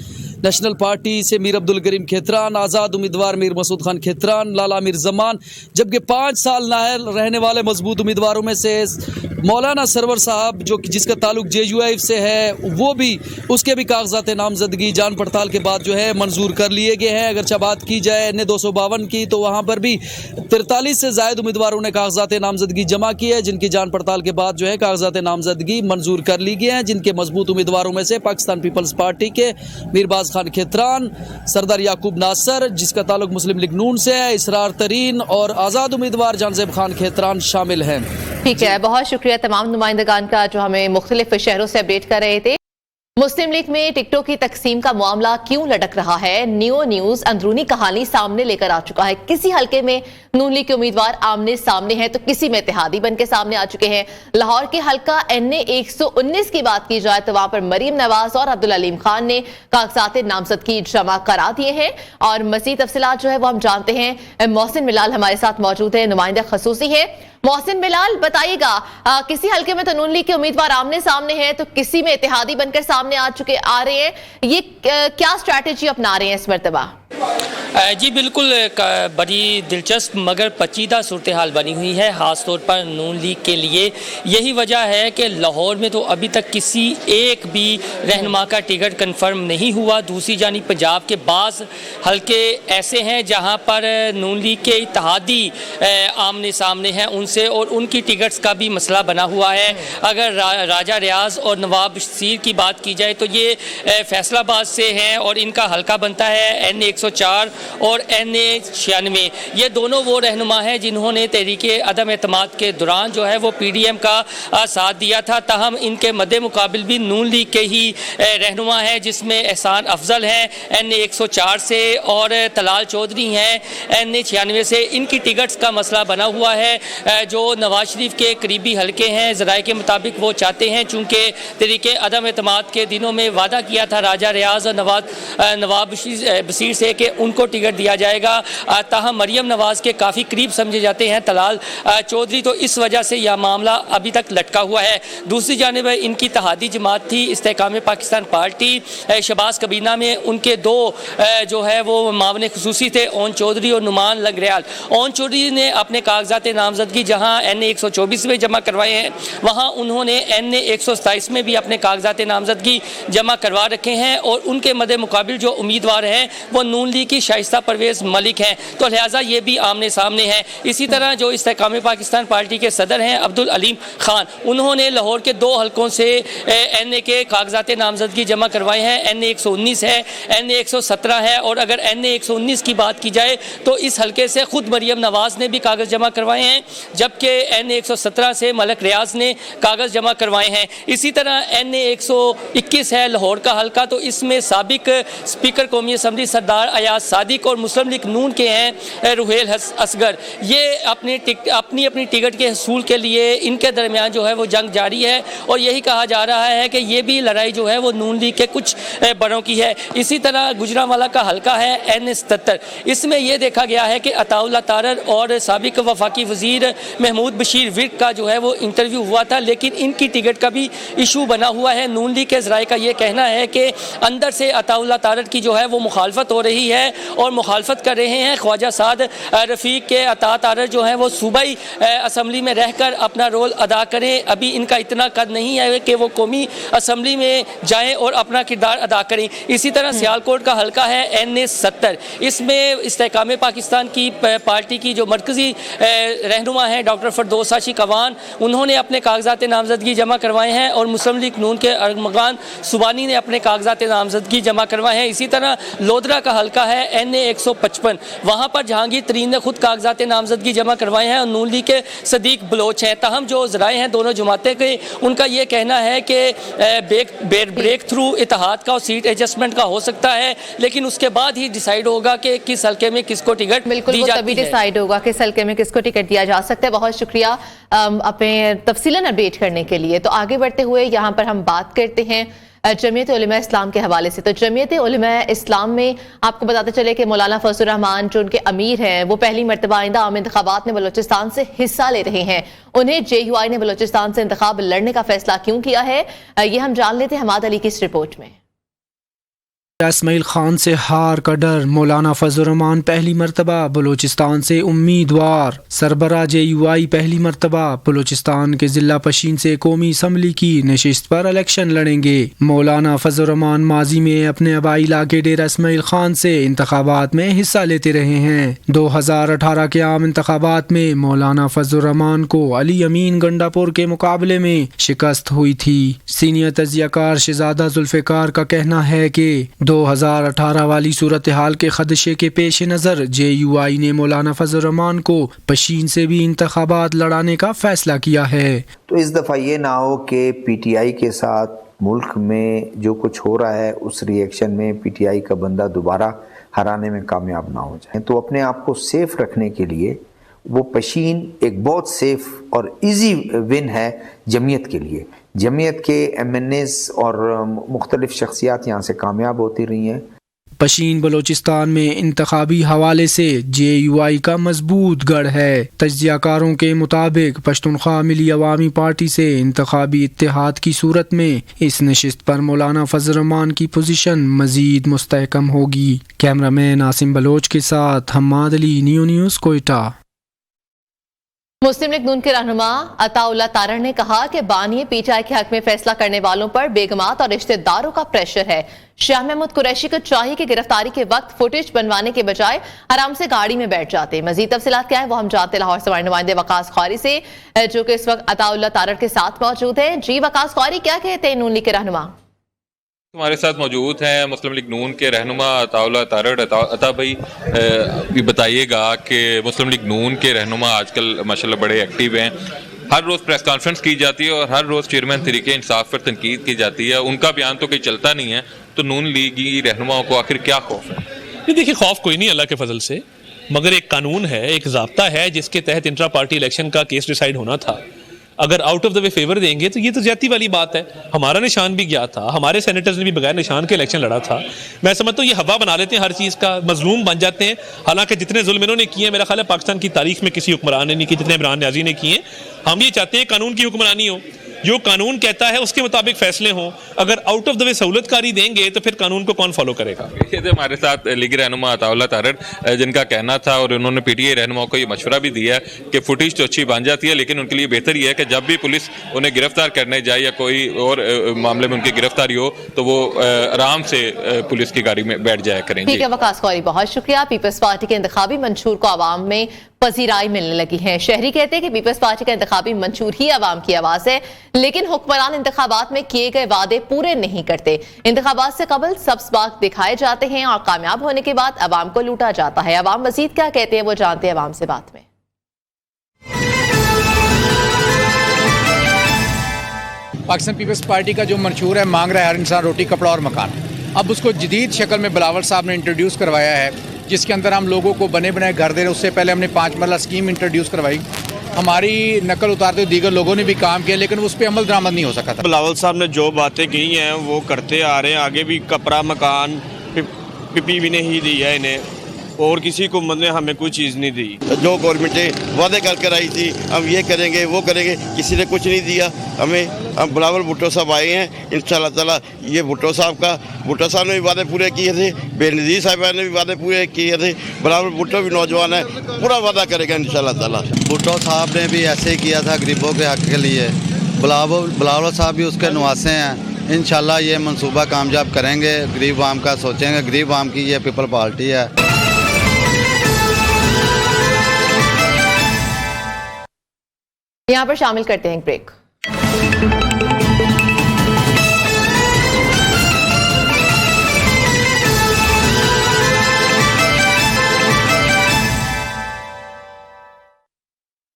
नेशनल पार्टी से मीर अब्दुल करीम खेत्रान, आज़ाद उम्मीदवार मीर मसूद खान खेत्रान, लाला मीर जमान। जबकि 5 साल नाहल रहने वाले मजबूत उम्मीदवारों में से मौलाना सरवर साहब जो कि जिसका ताल्लुक JUIF से है, वो भी उसके भी कागजात नामजदगी जांच पड़ताल के बाद जो है मंजूर कर लिए गए हैं। अगर बात की जाए NA 252 की, तो वहाँ पर भी 43 से ज़ायद उम्मीदवारों ने कागजात नामजदगी जमा की है, जिनकी जांच पड़ताल के बाद जो है कागजात नामजदगी मंजूर कर ली गए हैं। जिनके मजबूत उम्मीदवारों में से पाकिस्तान पीपल्स पार्टी के मीरबाज खान खेत्रान, सरदार याकूब नासर जिसका ताल्लुक मुस्लिम लीग नून से है, इसरार तरीन और आज़ाद उम्मीदवार जानजेब खान खेत्रान शामिल हैं। ठीक है, बहुत शुक्रिया तमाम नुमाइंदगान का जो हमें मुख्तलिफ शहरों से अपडेट कर रहे थे। मुस्लिम लीग में टिकटों की तकसीम का मामला क्यों लटक रहा है? नियो न्यूज अंदरूनी कहानी सामने लेकर आ चुका है। किसी हलके में नून लीग के उम्मीदवार आमने सामने हैं तो किसी में इत्तेहादी बन के सामने आ चुके हैं। लाहौर के हलका NA 119 की बात की जाए तो वहां पर मरीम नवाज और अब्दुल अलीम खान ने कागजात नामजदगी जमा करा दिए हैं और मजीद तफसीलात जो है वो हम जानते हैं। मोहसिन बिलाल हमारे साथ मौजूद है, नुमाइंदा खसूसी है। मोहसिन बिलाल, बताइएगा, किसी हलके में तो नून लीग के उम्मीदवार आमने सामने हैं तो किसी में इत्तेहादी बनकर सामने आ रहे हैं, ये क्या स्ट्रैटेजी अपना रहे हैं इस मरतबा? जी बिल्कुल, बड़ी दिलचस्प मगर पेचीदा सूरत हाल बनी हुई है, ख़ासतौर पर नून लीग के लिए। यही वजह है कि लाहौर में तो अभी तक किसी एक भी रहनुमा का टिकट कंफर्म नहीं हुआ। दूसरी जानिब पंजाब के बाज़ हलके ऐसे हैं जहां पर नून लीग के इत्तेहादी आमने सामने हैं उनसे और उनकी टिकट्स का भी मसला बना हुआ है। अगर राजा रियाज और नवाब बशीर की बात की जाए तो ये फैसलाबाद से हैं और इनका हलका बनता है NA 104 और NA 96। ये दोनों वो रहनुमा हैं जिन्होंने तहरीके अदम एतमाद के दौरान जो है वो PDM का साथ दिया था। ताहम इनके मद्दे मुकाबिल भी नून लीग के ही रहनुमा है, जिसमें एहसान अफजल हैं NA 104 से और तलाल चौधरी हैं NA 96 से। इनकी टिकट्स का मसला बना हुआ है। जो नवाज शरीफ के करीबी हलके हैं, ज़राए के मुताबिक वो चाहते हैं, चूँकि तहरीके अदम एतमाद के दिनों में वादा किया था राजा रियाज और नवाब बशीर से कि उनको टिकट दिया जाएगा। ताहम मरियम नवाज के काफ़ी करीब समझे जाते हैं तलाल चौधरी, तो इस वजह से यह मामला अभी तक लटका हुआ है। दूसरी जानिब इनकी इत्तेहादी जमात थी इस्तेहकाम पाकिस्तान पार्टी, शहबाज कबीना में उनके दो जो है वो मामले खुसूसी थे, ओन चौधरी और नुमान लंगरयाल। ओन चौधरी ने अपने कागजात नामजदगी जहाँ NA 124 में जमा करवाए हैं, वहाँ उन्होंने NA 127 में भी अपने कागजात नामजदगी जमा करवा रखे हैं और उनके मद्दे मुकाबिल जो उम्मीदवार हैं वो नून लीग की शाइस्ता परवेज़ मलिक हैं, तो लिहाजा ये भी आमने सामने हैं। इसी तरह जो इस्तेकाम पाकिस्तान पार्टी के सदर हैं अब्दुल अलीम खान, उन्होंने लाहौर के 2 हलकों से NA के कागजात नामजदगी जमा करवाए हैं। NA 119 है, NA 117 है, और अगर NA 119 की बात की जाए तो इस हलके से खुद मरियम नवाज ने भी कागज़ जमा करवाए हैं, जबकि NA 117 से मलक रियाज ने कागज़ जमा करवाए हैं। इसी तरह NA 121 है लाहौर का हलका, तो इसमें साबिक स्पीकर कौमी असम्बली सरदार अयाज सादिक और मुस्लिम लीग नून के हैं रुहेल असगर। ये अपनी टिकट के हसूल के लिए इनके दरमियान जो है वो जंग जारी है, और यही कहा जा रहा है कि ये भी लड़ाई जो है वो नून लीग के कुछ बड़ों की है। इसी तरह गुजरांवाला का हलका है NA 77, इसमें यह देखा गया है कि अताउल्लाह तारर और साबिक वफाकी वजीर महमूद बशीर विर्क का जो है वो इंटरव्यू हुआ था, लेकिन इनकी टिकट का भी इशू बना हुआ है। नून लीग के ज़राए का ये कहना है कि अंदर से अताउल्लाह तारर की जो है वो मुखालफत हो रही है, और मुखालफत कर रहे हैं ख्वाजा साद रफ़ीक के अता तारर जो है वो सूबाई असम्बली में रहकर अपना रोल अदा करें। अभी इनका इतना कद नहीं है कि वो कौमी असम्बली में जाएं और अपना किरदार अदा करें। इसी तरह सियालकोट का हलका है NA 70, इसमें इस्तेकाम पाकिस्तान की पार्टी की जो मरकज़ी रहनुमा है डॉक्टर फरदौस आशिक अवान, उन्होंने अपने कागजात नामजदगी जमा करवाए हैं, और मुस्लिम लीग नून के अरमगान सुबानी ने अपने कागजात नामजदगी जमा करवाए हैं। इसी तरह लोधरा का हलका है NA 155, वहाँ पर जहांगीर तरीन ने खुद कागजात नामजदगी जमा करवाए हैं, और नून लीग के सदीक बलोच हैं। ताहम जो ज़राए हैं दोनों जमातें के, उनका ये कहना है कि ब्रेक थ्रू इत्तेहाद का और सीट एडजस्टमेंट का हो सकता है, लेकिन उसके बाद ही डिसाइड होगा कि किस हल्के में किसको टिकट दी जाती है। डिसाइड होगा किस हल्के में किसको टिकट दिया जा सकता है। बहुत शुक्रिया अपने तफसीलन अपडेट करने के लिए। तो आगे बढ़ते हुए यहाँ पर हम बात करते हैं जमीयत उलमा इस्लाम के हवाले से। तो जमीयत उलमा इस्लाम में आपको बताते चले कि मौलाना फजलुर रहमान जो उनके अमीर हैं, वो पहली मरतबा आइंदा आम इंतखाबात में बलोचिस्तान से हिस्सा ले रहे हैं। उन्हें JUI ने बलोचिस्तान से इंतखाब लड़ने का फैसला क्यों किया है, ये हम जान लेते हैं हमाद अली की इस रिपोर्ट में। इस्माइल खान से हार का डर, मौलाना फजलुर रहमान पहली मरतबा बलूचिस्तान से उम्मीदवार। सरबरा JUI पहली मरतबा बलूचिस्तान के जिला पशीन से कौमी असम्बली की नशिस्त पर इलेक्शन लड़ेंगे। मौलाना फजलुर रहमान माजी में अपने आबाई इलाके डेरा इस्माइल खान से इंतखाबात में हिस्सा लेते रहे हैं। 2018 के आम इंतखाबात में मौलाना फजलुर रहमान को अली अमीन गंडापुर के मुकाबले में शिकस्त हुई थी। सीनियर तजियाकार शहजादा जुल्फिकार का कहना है कि 2018 वाली सूरत हाल के खदशे के पेश नज़र JUI ने मौलाना फजलुर रहमान को पशीन से भी इंतखाबात लड़ाने का फैसला किया है। तो इस दफ़ा ये ना हो कि PTI के साथ मुल्क में जो कुछ हो रहा है उस रिएक्शन में PTI का बंदा दोबारा हराने में कामयाब ना हो जाए। तो अपने आप को सेफ रखने के लिए वो पशीन एक बहुत सेफ और इजी विन है जमीयत के लिए। जमीयत के MNAs और मुख्तलिफ शख्सियात यहाँ से कामयाब होती रही हैं। पशीन बलोचिस्तान में इंतखाबी हवाले से JUI का मजबूत गढ़ है। तज्जियाकारों के मुताबिक पश्तूनख्वा मिली अवामी पार्टी से इंतखाबी इत्तेहाद की सूरत में इस नशिस्त पर मौलाना फजलुर रहमान की पोजीशन मजीद मुस्तहकम होगी। कैमरामैन आसिम बलोच के साथ हम्माद अली, न्यू न्यूज़, कोयटा। मुस्लिम लीग नून के रहनुमा अताउल्लाह तारर ने कहा कि बानी PTI के हक में फैसला करने वालों पर बेगमात और रिश्तेदारों का प्रेशर है। शाह महमूद कुरैशी को चाहिए कि गिरफ्तारी के वक्त फुटेज बनवाने के बजाय आराम से गाड़ी में बैठ जाते। मजीद तफसीलात क्या है वो हम जानते लाहौर से हमारे नुमाइंदे वकास खौरी से, जो कि इस वक्त अताउल्लाह तारर के साथ मौजूद है। जी वकास खौरी, क्या कहते हैं नून लीग के रहनुमा? हमारे साथ मौजूद हैं मुस्लिम लीग नून के रहनुमा अताउल्लाह तारर। अता भाई भी बताइएगा कि मुस्लिम लीग नून के रहनुमा आजकल माशाल्लाह बड़े एक्टिव हैं। हर रोज़ प्रेस कॉन्फ्रेंस की जाती है और हर रोज़ चेयरमैन तरीके इंसाफ पर तनकीद की जाती है। उनका बयान तो कहीं चलता नहीं है, तो नून लीगी रहनुमाओं को आखिर क्या खौफ है? नहीं, देखिए खौफ कोई नहीं अल्लाह के फजल से, मगर एक कानून है, एक ज़ाब्ता है जिसके तहत इंट्रा पार्टी इलेक्शन का केस डिसाइड होना था। अगर out of the way favour देंगे तो ये तो ज्यादती वाली बात है। हमारा निशान भी गया था, हमारे सेनेटर्स ने भी बगैर निशान के इलेक्शन लड़ा था। मैं समझता हूँ ये हवा बना लेते हैं हर चीज़ का, मजलूम बन जाते हैं। हालांकि जितने जुल्म इन्होंने किए मेरा ख्याल है पाकिस्तान की तारीख में किसी हुक्मरान ने नहीं किए जितने इमरान न्याजी ने किए। हम ये चाहते हैं कानून की हुक्मरानी हो, जो कानून कहता है उसके मुताबिक फैसले हों। अगर आउट ऑफ द वे सहूलतकारी देंगे तो फिर कानून को कौन फॉलो करेगा। ये थे हमारे साथ लीगी रहनुमा अताउल्लाह तारड़, जिनका कहना था और उन्होंने पीटीआई रहनुमाओं को ये मशवरा भी दिया है कि फुटेज तो अच्छी बन जाती है, लेकिन उनके लिए बेहतर ये है कि जब भी पुलिस उन्हें गिरफ्तार करने जाए या कोई और मामले में उनकी गिरफ्तारी हो तो वो आराम से पुलिस की गाड़ी में बैठ जाया करें। ठीक है वकास कौरी, बहुत शुक्रिया। पीपल्स पार्टी के इंतखाबी मंशूर को आवाम में पजीराई मिलने लगी है। शहरी कहते हैं कि पीपल्स पार्टी का इंतखाबी मंशूर ही आवाम की आवाज है, लेकिन हुक्मरान इंतखाबात में किए गए वादे पूरे नहीं करते। इंतखाबात से कबल सब्ज़बाग दिखाए जाते हैं और कामयाब होने के बाद आवाम को लूटा जाता है। आवाम मजीद क्या कहते हैं वो जानते हैं आवाम से बात में। पाकिस्तान पीपल्स पार्टी का जो मंशूर है, मांग रहा है हर इंसान रोटी कपड़ा और मकान, अब उसको जदीद शक्ल में बिलावल साहब ने इंट्रोड्यूस करवाया है, जिसके अंदर हम लोगों को बने बनाए घर दे रहे हैं। उससे पहले हमने 5 मरला स्कीम इंट्रोड्यूस करवाई, हमारी नकल उतारते दीगर लोगों ने भी काम किया, लेकिन उस पर अमल दरामद नहीं हो सका था। बिलावल साहब ने जो बातें की हैं वो करते आ रहे हैं, आगे भी कपड़ा मकान पीपी भी नहीं दी है इन्हें, और किसी को ने हमें कोई चीज़ नहीं दी। जो गवर्नमेंटें वादे कर आई थी हम ये करेंगे वो करेंगे, किसी ने कुछ नहीं दिया हमें। हम बिलावल भुट्टो साहब आए हैं, इंशाल्लाह ताला ये भुट्टो साहब ने भी वादे पूरे किए थे, बेनज़ीर साहब ने भी वादे पूरे किए थे। बिलावल भुट्टो भी नौजवान है, पूरा वादा करेगा इंशाल्लाह ताला। भुट्टो साहब ने भी ऐसे ही किया था गरीबों के हक के लिए, बिलावल साहब भी उसके नुआसे हैं। इंशाल्लाह ये मंसूबा कामयाब करेंगे, गरीब आम का सोचेंगे, गरीब आम की ये पीपल पार्टी है। यहाँ पर शामिल करते हैं एक ब्रेक।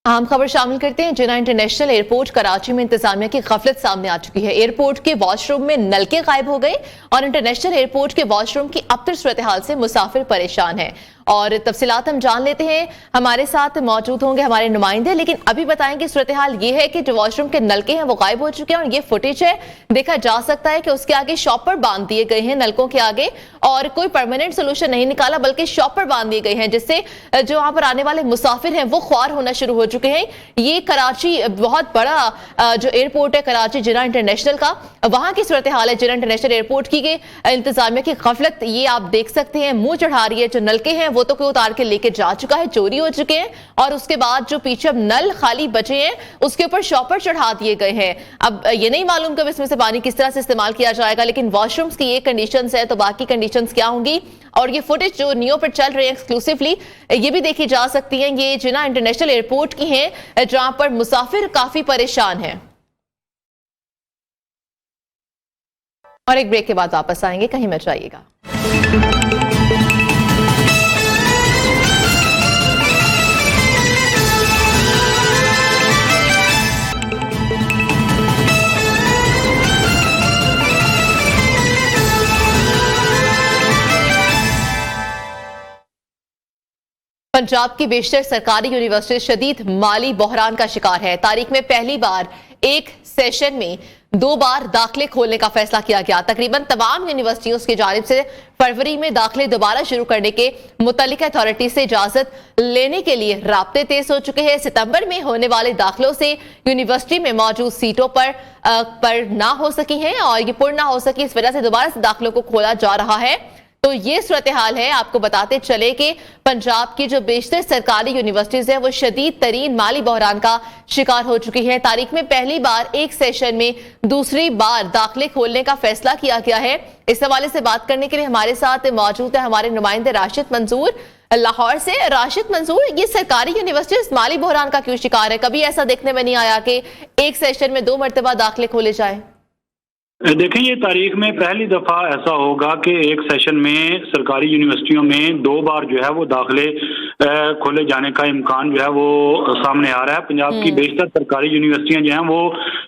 अहम खबर शामिल करते हैं। जिन्ना इंटरनेशनल एयरपोर्ट कराची में इंतजामिया की गफलत सामने आ चुकी है। एयरपोर्ट के वॉशरूम में नलके गायब हो गए और इंटरनेशनल एयरपोर्ट के वॉशरूम की अबतर सूरत हाल से मुसाफिर परेशान है। और तफसीलात हम जान लेते हैं, हमारे साथ मौजूद होंगे हमारे नुमाइंदे, लेकिन अभी बताएंगे सूरत हाल ये है कि जो वॉशरूम के नलके हैं वो गायब हो चुके हैं और ये फुटेज है, देखा जा सकता है कि उसके आगे शॉपर बांध दिए गए हैं नलकों के आगे, और कोई परमानेंट सोल्यूशन नहीं निकाला बल्कि शॉपर बांध दिए गए हैं, जिससे जो वहां पर आने वाले मुसाफिर हैं वो ख्वार होना शुरू हो चुके हैं। ये कराची बहुत बड़ा जो एयरपोर्ट है कराची जिन्ना इंटरनेशनल का, वहां की सूरत हाल है। जिन्ना इंटरनेशनल एयरपोर्ट की इंतजामिया की गफलत ये आप देख सकते हैं, मुंह चढ़ा रही है। जो नलके हैं वो तो कोई उतार के लेके जा चुका है, चोरी हो चुके हैं, और उसके बाद जो पीछे अब नल खाली बचे हैं उसके ऊपर शॉपर चढ़ा दिए गए हैं। अब ये नहीं मालूम कि इसमें से पानी किस तरह से इस्तेमाल किया जाएगा, लेकिन वॉशरूम्स की ये कंडीशंस है तो बाकी कंडीशंस क्या होंगी। और ये फुटेज जो नियो पर चल रहे हैं एक्सक्लूसिवली, ये भी देखी जा सकती हैं। ये जिन्ना इंटरनेशनल एयरपोर्ट की हैं जहां पर मुसाफिर काफी परेशान हैं। और एक ब्रेक के बाद वापस आएंगे, कहीं मत जाइएगा। पंजाब की बेशतर सरकारी यूनिवर्सिटी शदीद माली बहरान का शिकार है। तारीख में पहली बार एक सेशन में 2 बार दाखिले खोलने का फैसला किया गया। तकरीबन तमाम यूनिवर्सिटियों की जानिब से फरवरी में दाखिले दोबारा शुरू करने के मुतल्लिका अथॉरिटी से इजाजत लेने के लिए राब्ते तेज हो चुके हैं। सितंबर में होने वाले दाखिलों से यूनिवर्सिटी में मौजूद सीटों पर ना हो सकी हैं और ये पूर्ण ना हो सकी, इस वजह से दोबारा से दाखिलों को खोला जा रहा है। तो ये सूरत हाल है। आपको बताते चले कि पंजाब की जो बेशतर सरकारी यूनिवर्सिटीज है वो शदीद तरीन माली बहरान का शिकार हो चुकी है। तारीख में पहली बार एक सेशन में दूसरी बार दाखिले खोलने का फैसला किया गया है। इस हवाले से बात करने के लिए हमारे साथ मौजूद है हमारे नुमाइंदे राशिद मंसूर लाहौर से। राशिद मंसूर, ये सरकारी यूनिवर्सिटीज माली बहरान का क्यों शिकार है? कभी ऐसा देखने में नहीं आया कि एक सेशन में 2 मरतबा दाखिले खोले जाए। देखें, ये तारीख में पहली दफ़ा ऐसा होगा कि एक सेशन में सरकारी यूनिवर्सिटियों में 2 बार जो है वो दाखिले खोले जाने का इम्कान जो है वो सामने आ रहा है। पंजाब की बेशतर सरकारी यूनिवर्सिटियां जो हैं वो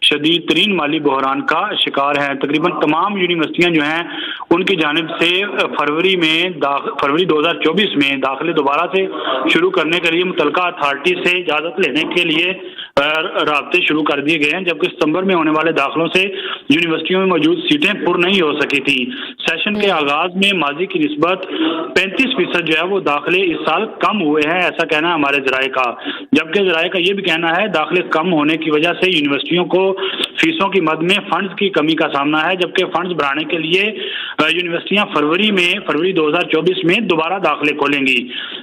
शदीद तरीन माली बहरान का शिकार हैं। तकरीबन तमाम यूनिवर्सिटियां जो हैं उनकी जानिब से फरवरी 2024 में दाखिले दोबारा से शुरू करने के लिए मुतल्लिका अथॉरिटी से इजाज़त लेने के लिए राब्ते शुरू कर दिए गए हैं, जबकि सितंबर में होने वाले दाखिलों से यूनिवर्सिटियों में मौजूद सीटें पूर्ण नहीं हो सकी थी। सेशन के आगाज में माजी की निस्बत 35% जो है वो दाखिले इस साल कम हुए हैं, ऐसा कहना है हमारे जराये का। जबकि जराये का ये भी कहना है दाखिले कम होने की वजह से यूनिवर्सिटियों को फीसों की मद में फंड्स की कमी का सामना है, जबकि फंड्स बढ़ाने के लिए यूनिवर्सिटियां फरवरी 2024 में दोबारा दाखिले खोलेंगी।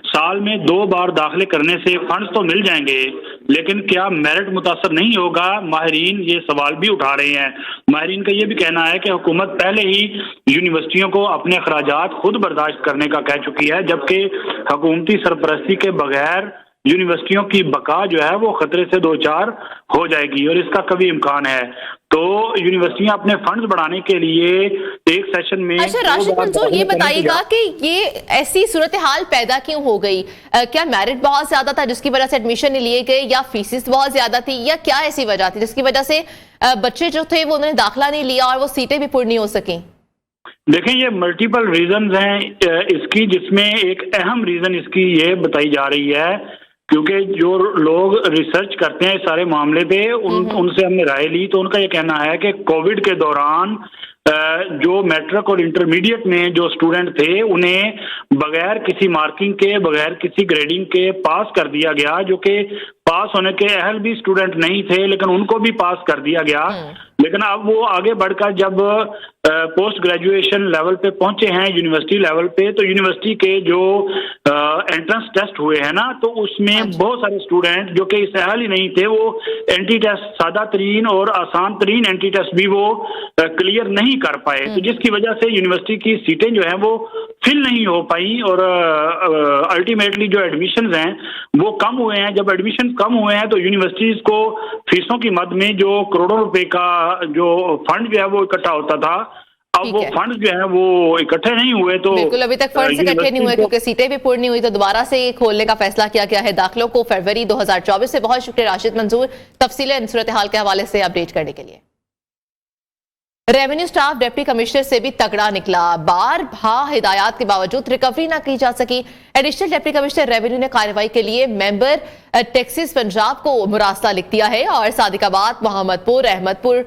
साल में 2 बार दाखिले करने से फंड्स तो मिल जाएंगे, लेकिन क्या मेरिट मुतासर नहीं होगा? माहिरीन ये सवाल भी उठा रहे हैं। माहिरीन का ये भी कहना है कि हुकूमत पहले ही यूनिवर्सिटियों को अपने अखराजात खुद बर्दाश्त करने का कह चुकी है, जबकि हुकूमती सरपरस्ती के बगैर यूनिवर्सिटियों की बका जो है वो खतरे से दो चार हो जाएगी और इसका कभी इम्कान है। तो यूनिवर्सिटियां अपने फंड्स बढ़ाने के लिए एक सेशन में अच्छा राशिद मंसूर ये बताइएगा कि ये ऐसी सूरत हाल पैदा क्यों हो गई? क्या मेरिट बहुत ज्यादा था जिसकी वजह से एडमिशन नहीं लिए गए, या फीसिस बहुत ज्यादा थी, या क्या ऐसी वजह थी जिसकी वजह से बच्चे जो थे वो उन्होंने दाखिला नहीं लिया और वो सीटें भी पूरी नहीं हो सकी? देखें ये मल्टीपल रीजंस हैं इसकी, जिसमें एक अहम रीजन इसकी ये बताई जा रही है क्योंकि जो लोग रिसर्च करते हैं इस सारे मामले पे उनसे हमने राय ली, तो उनका ये कहना है कि कोविड के दौरान जो मैट्रिक और इंटरमीडिएट में जो स्टूडेंट थे उन्हें बगैर किसी मार्किंग के, बगैर किसी ग्रेडिंग के पास कर दिया गया, जो कि पास होने के अहल भी स्टूडेंट नहीं थे लेकिन उनको भी पास कर दिया गया। लेकिन अब वो आगे बढ़कर जब पोस्ट ग्रेजुएशन लेवल पे पहुंचे हैं यूनिवर्सिटी लेवल पे, तो यूनिवर्सिटी के जो एंट्रेंस टेस्ट हुए हैं ना, तो उसमें बहुत सारे स्टूडेंट जो कि इस अहल ही नहीं थे वो एंटी टेस्ट, सादा तरीन और आसान तरीन एंटी टेस्ट भी वो क्लियर नहीं कर पाए, तो जिसकी वजह से यूनिवर्सिटी की सीटें जो हैं वो फिल नहीं हो पाई और अल्टीमेटली जो एडमिशंस हैं वो कम हुए हैं। जब एडमिशन कम हुए हैं तो यूनिवर्सिटीज को फीसों की मद में जो करोड़ों रुपए का जो फंड जो है वो इकट्ठा होता था, अब वो फंड जो है वो इकट्ठे नहीं हुए। तो बिल्कुल अभी तक फंड इकट्ठे नहीं हुए क्योंकि सीटें भी पूरी नहीं हुई, तो दोबारा से खोलने का फैसला किया गया है दाखिलों को फरवरी 2024 से। बहुत शुक्रिया राशिद मंसूर तफसीलें सूरत हाल के हवाले से अपडेट करने के लिए। रेवेन्यू स्टाफ डिप्टी कमिश्नर से भी तगड़ा निकला, बार हिदायत के बावजूद रिकवरी ना की जा सकी। एडिशनल डिप्टी कमिश्नर रेवेन्यू ने कार्रवाई के लिए मेंबर टैक्सेस पंजाब को मुरासला लिख दिया है और सादिकाबाद, मोहम्मदपुर, अहमदपुर,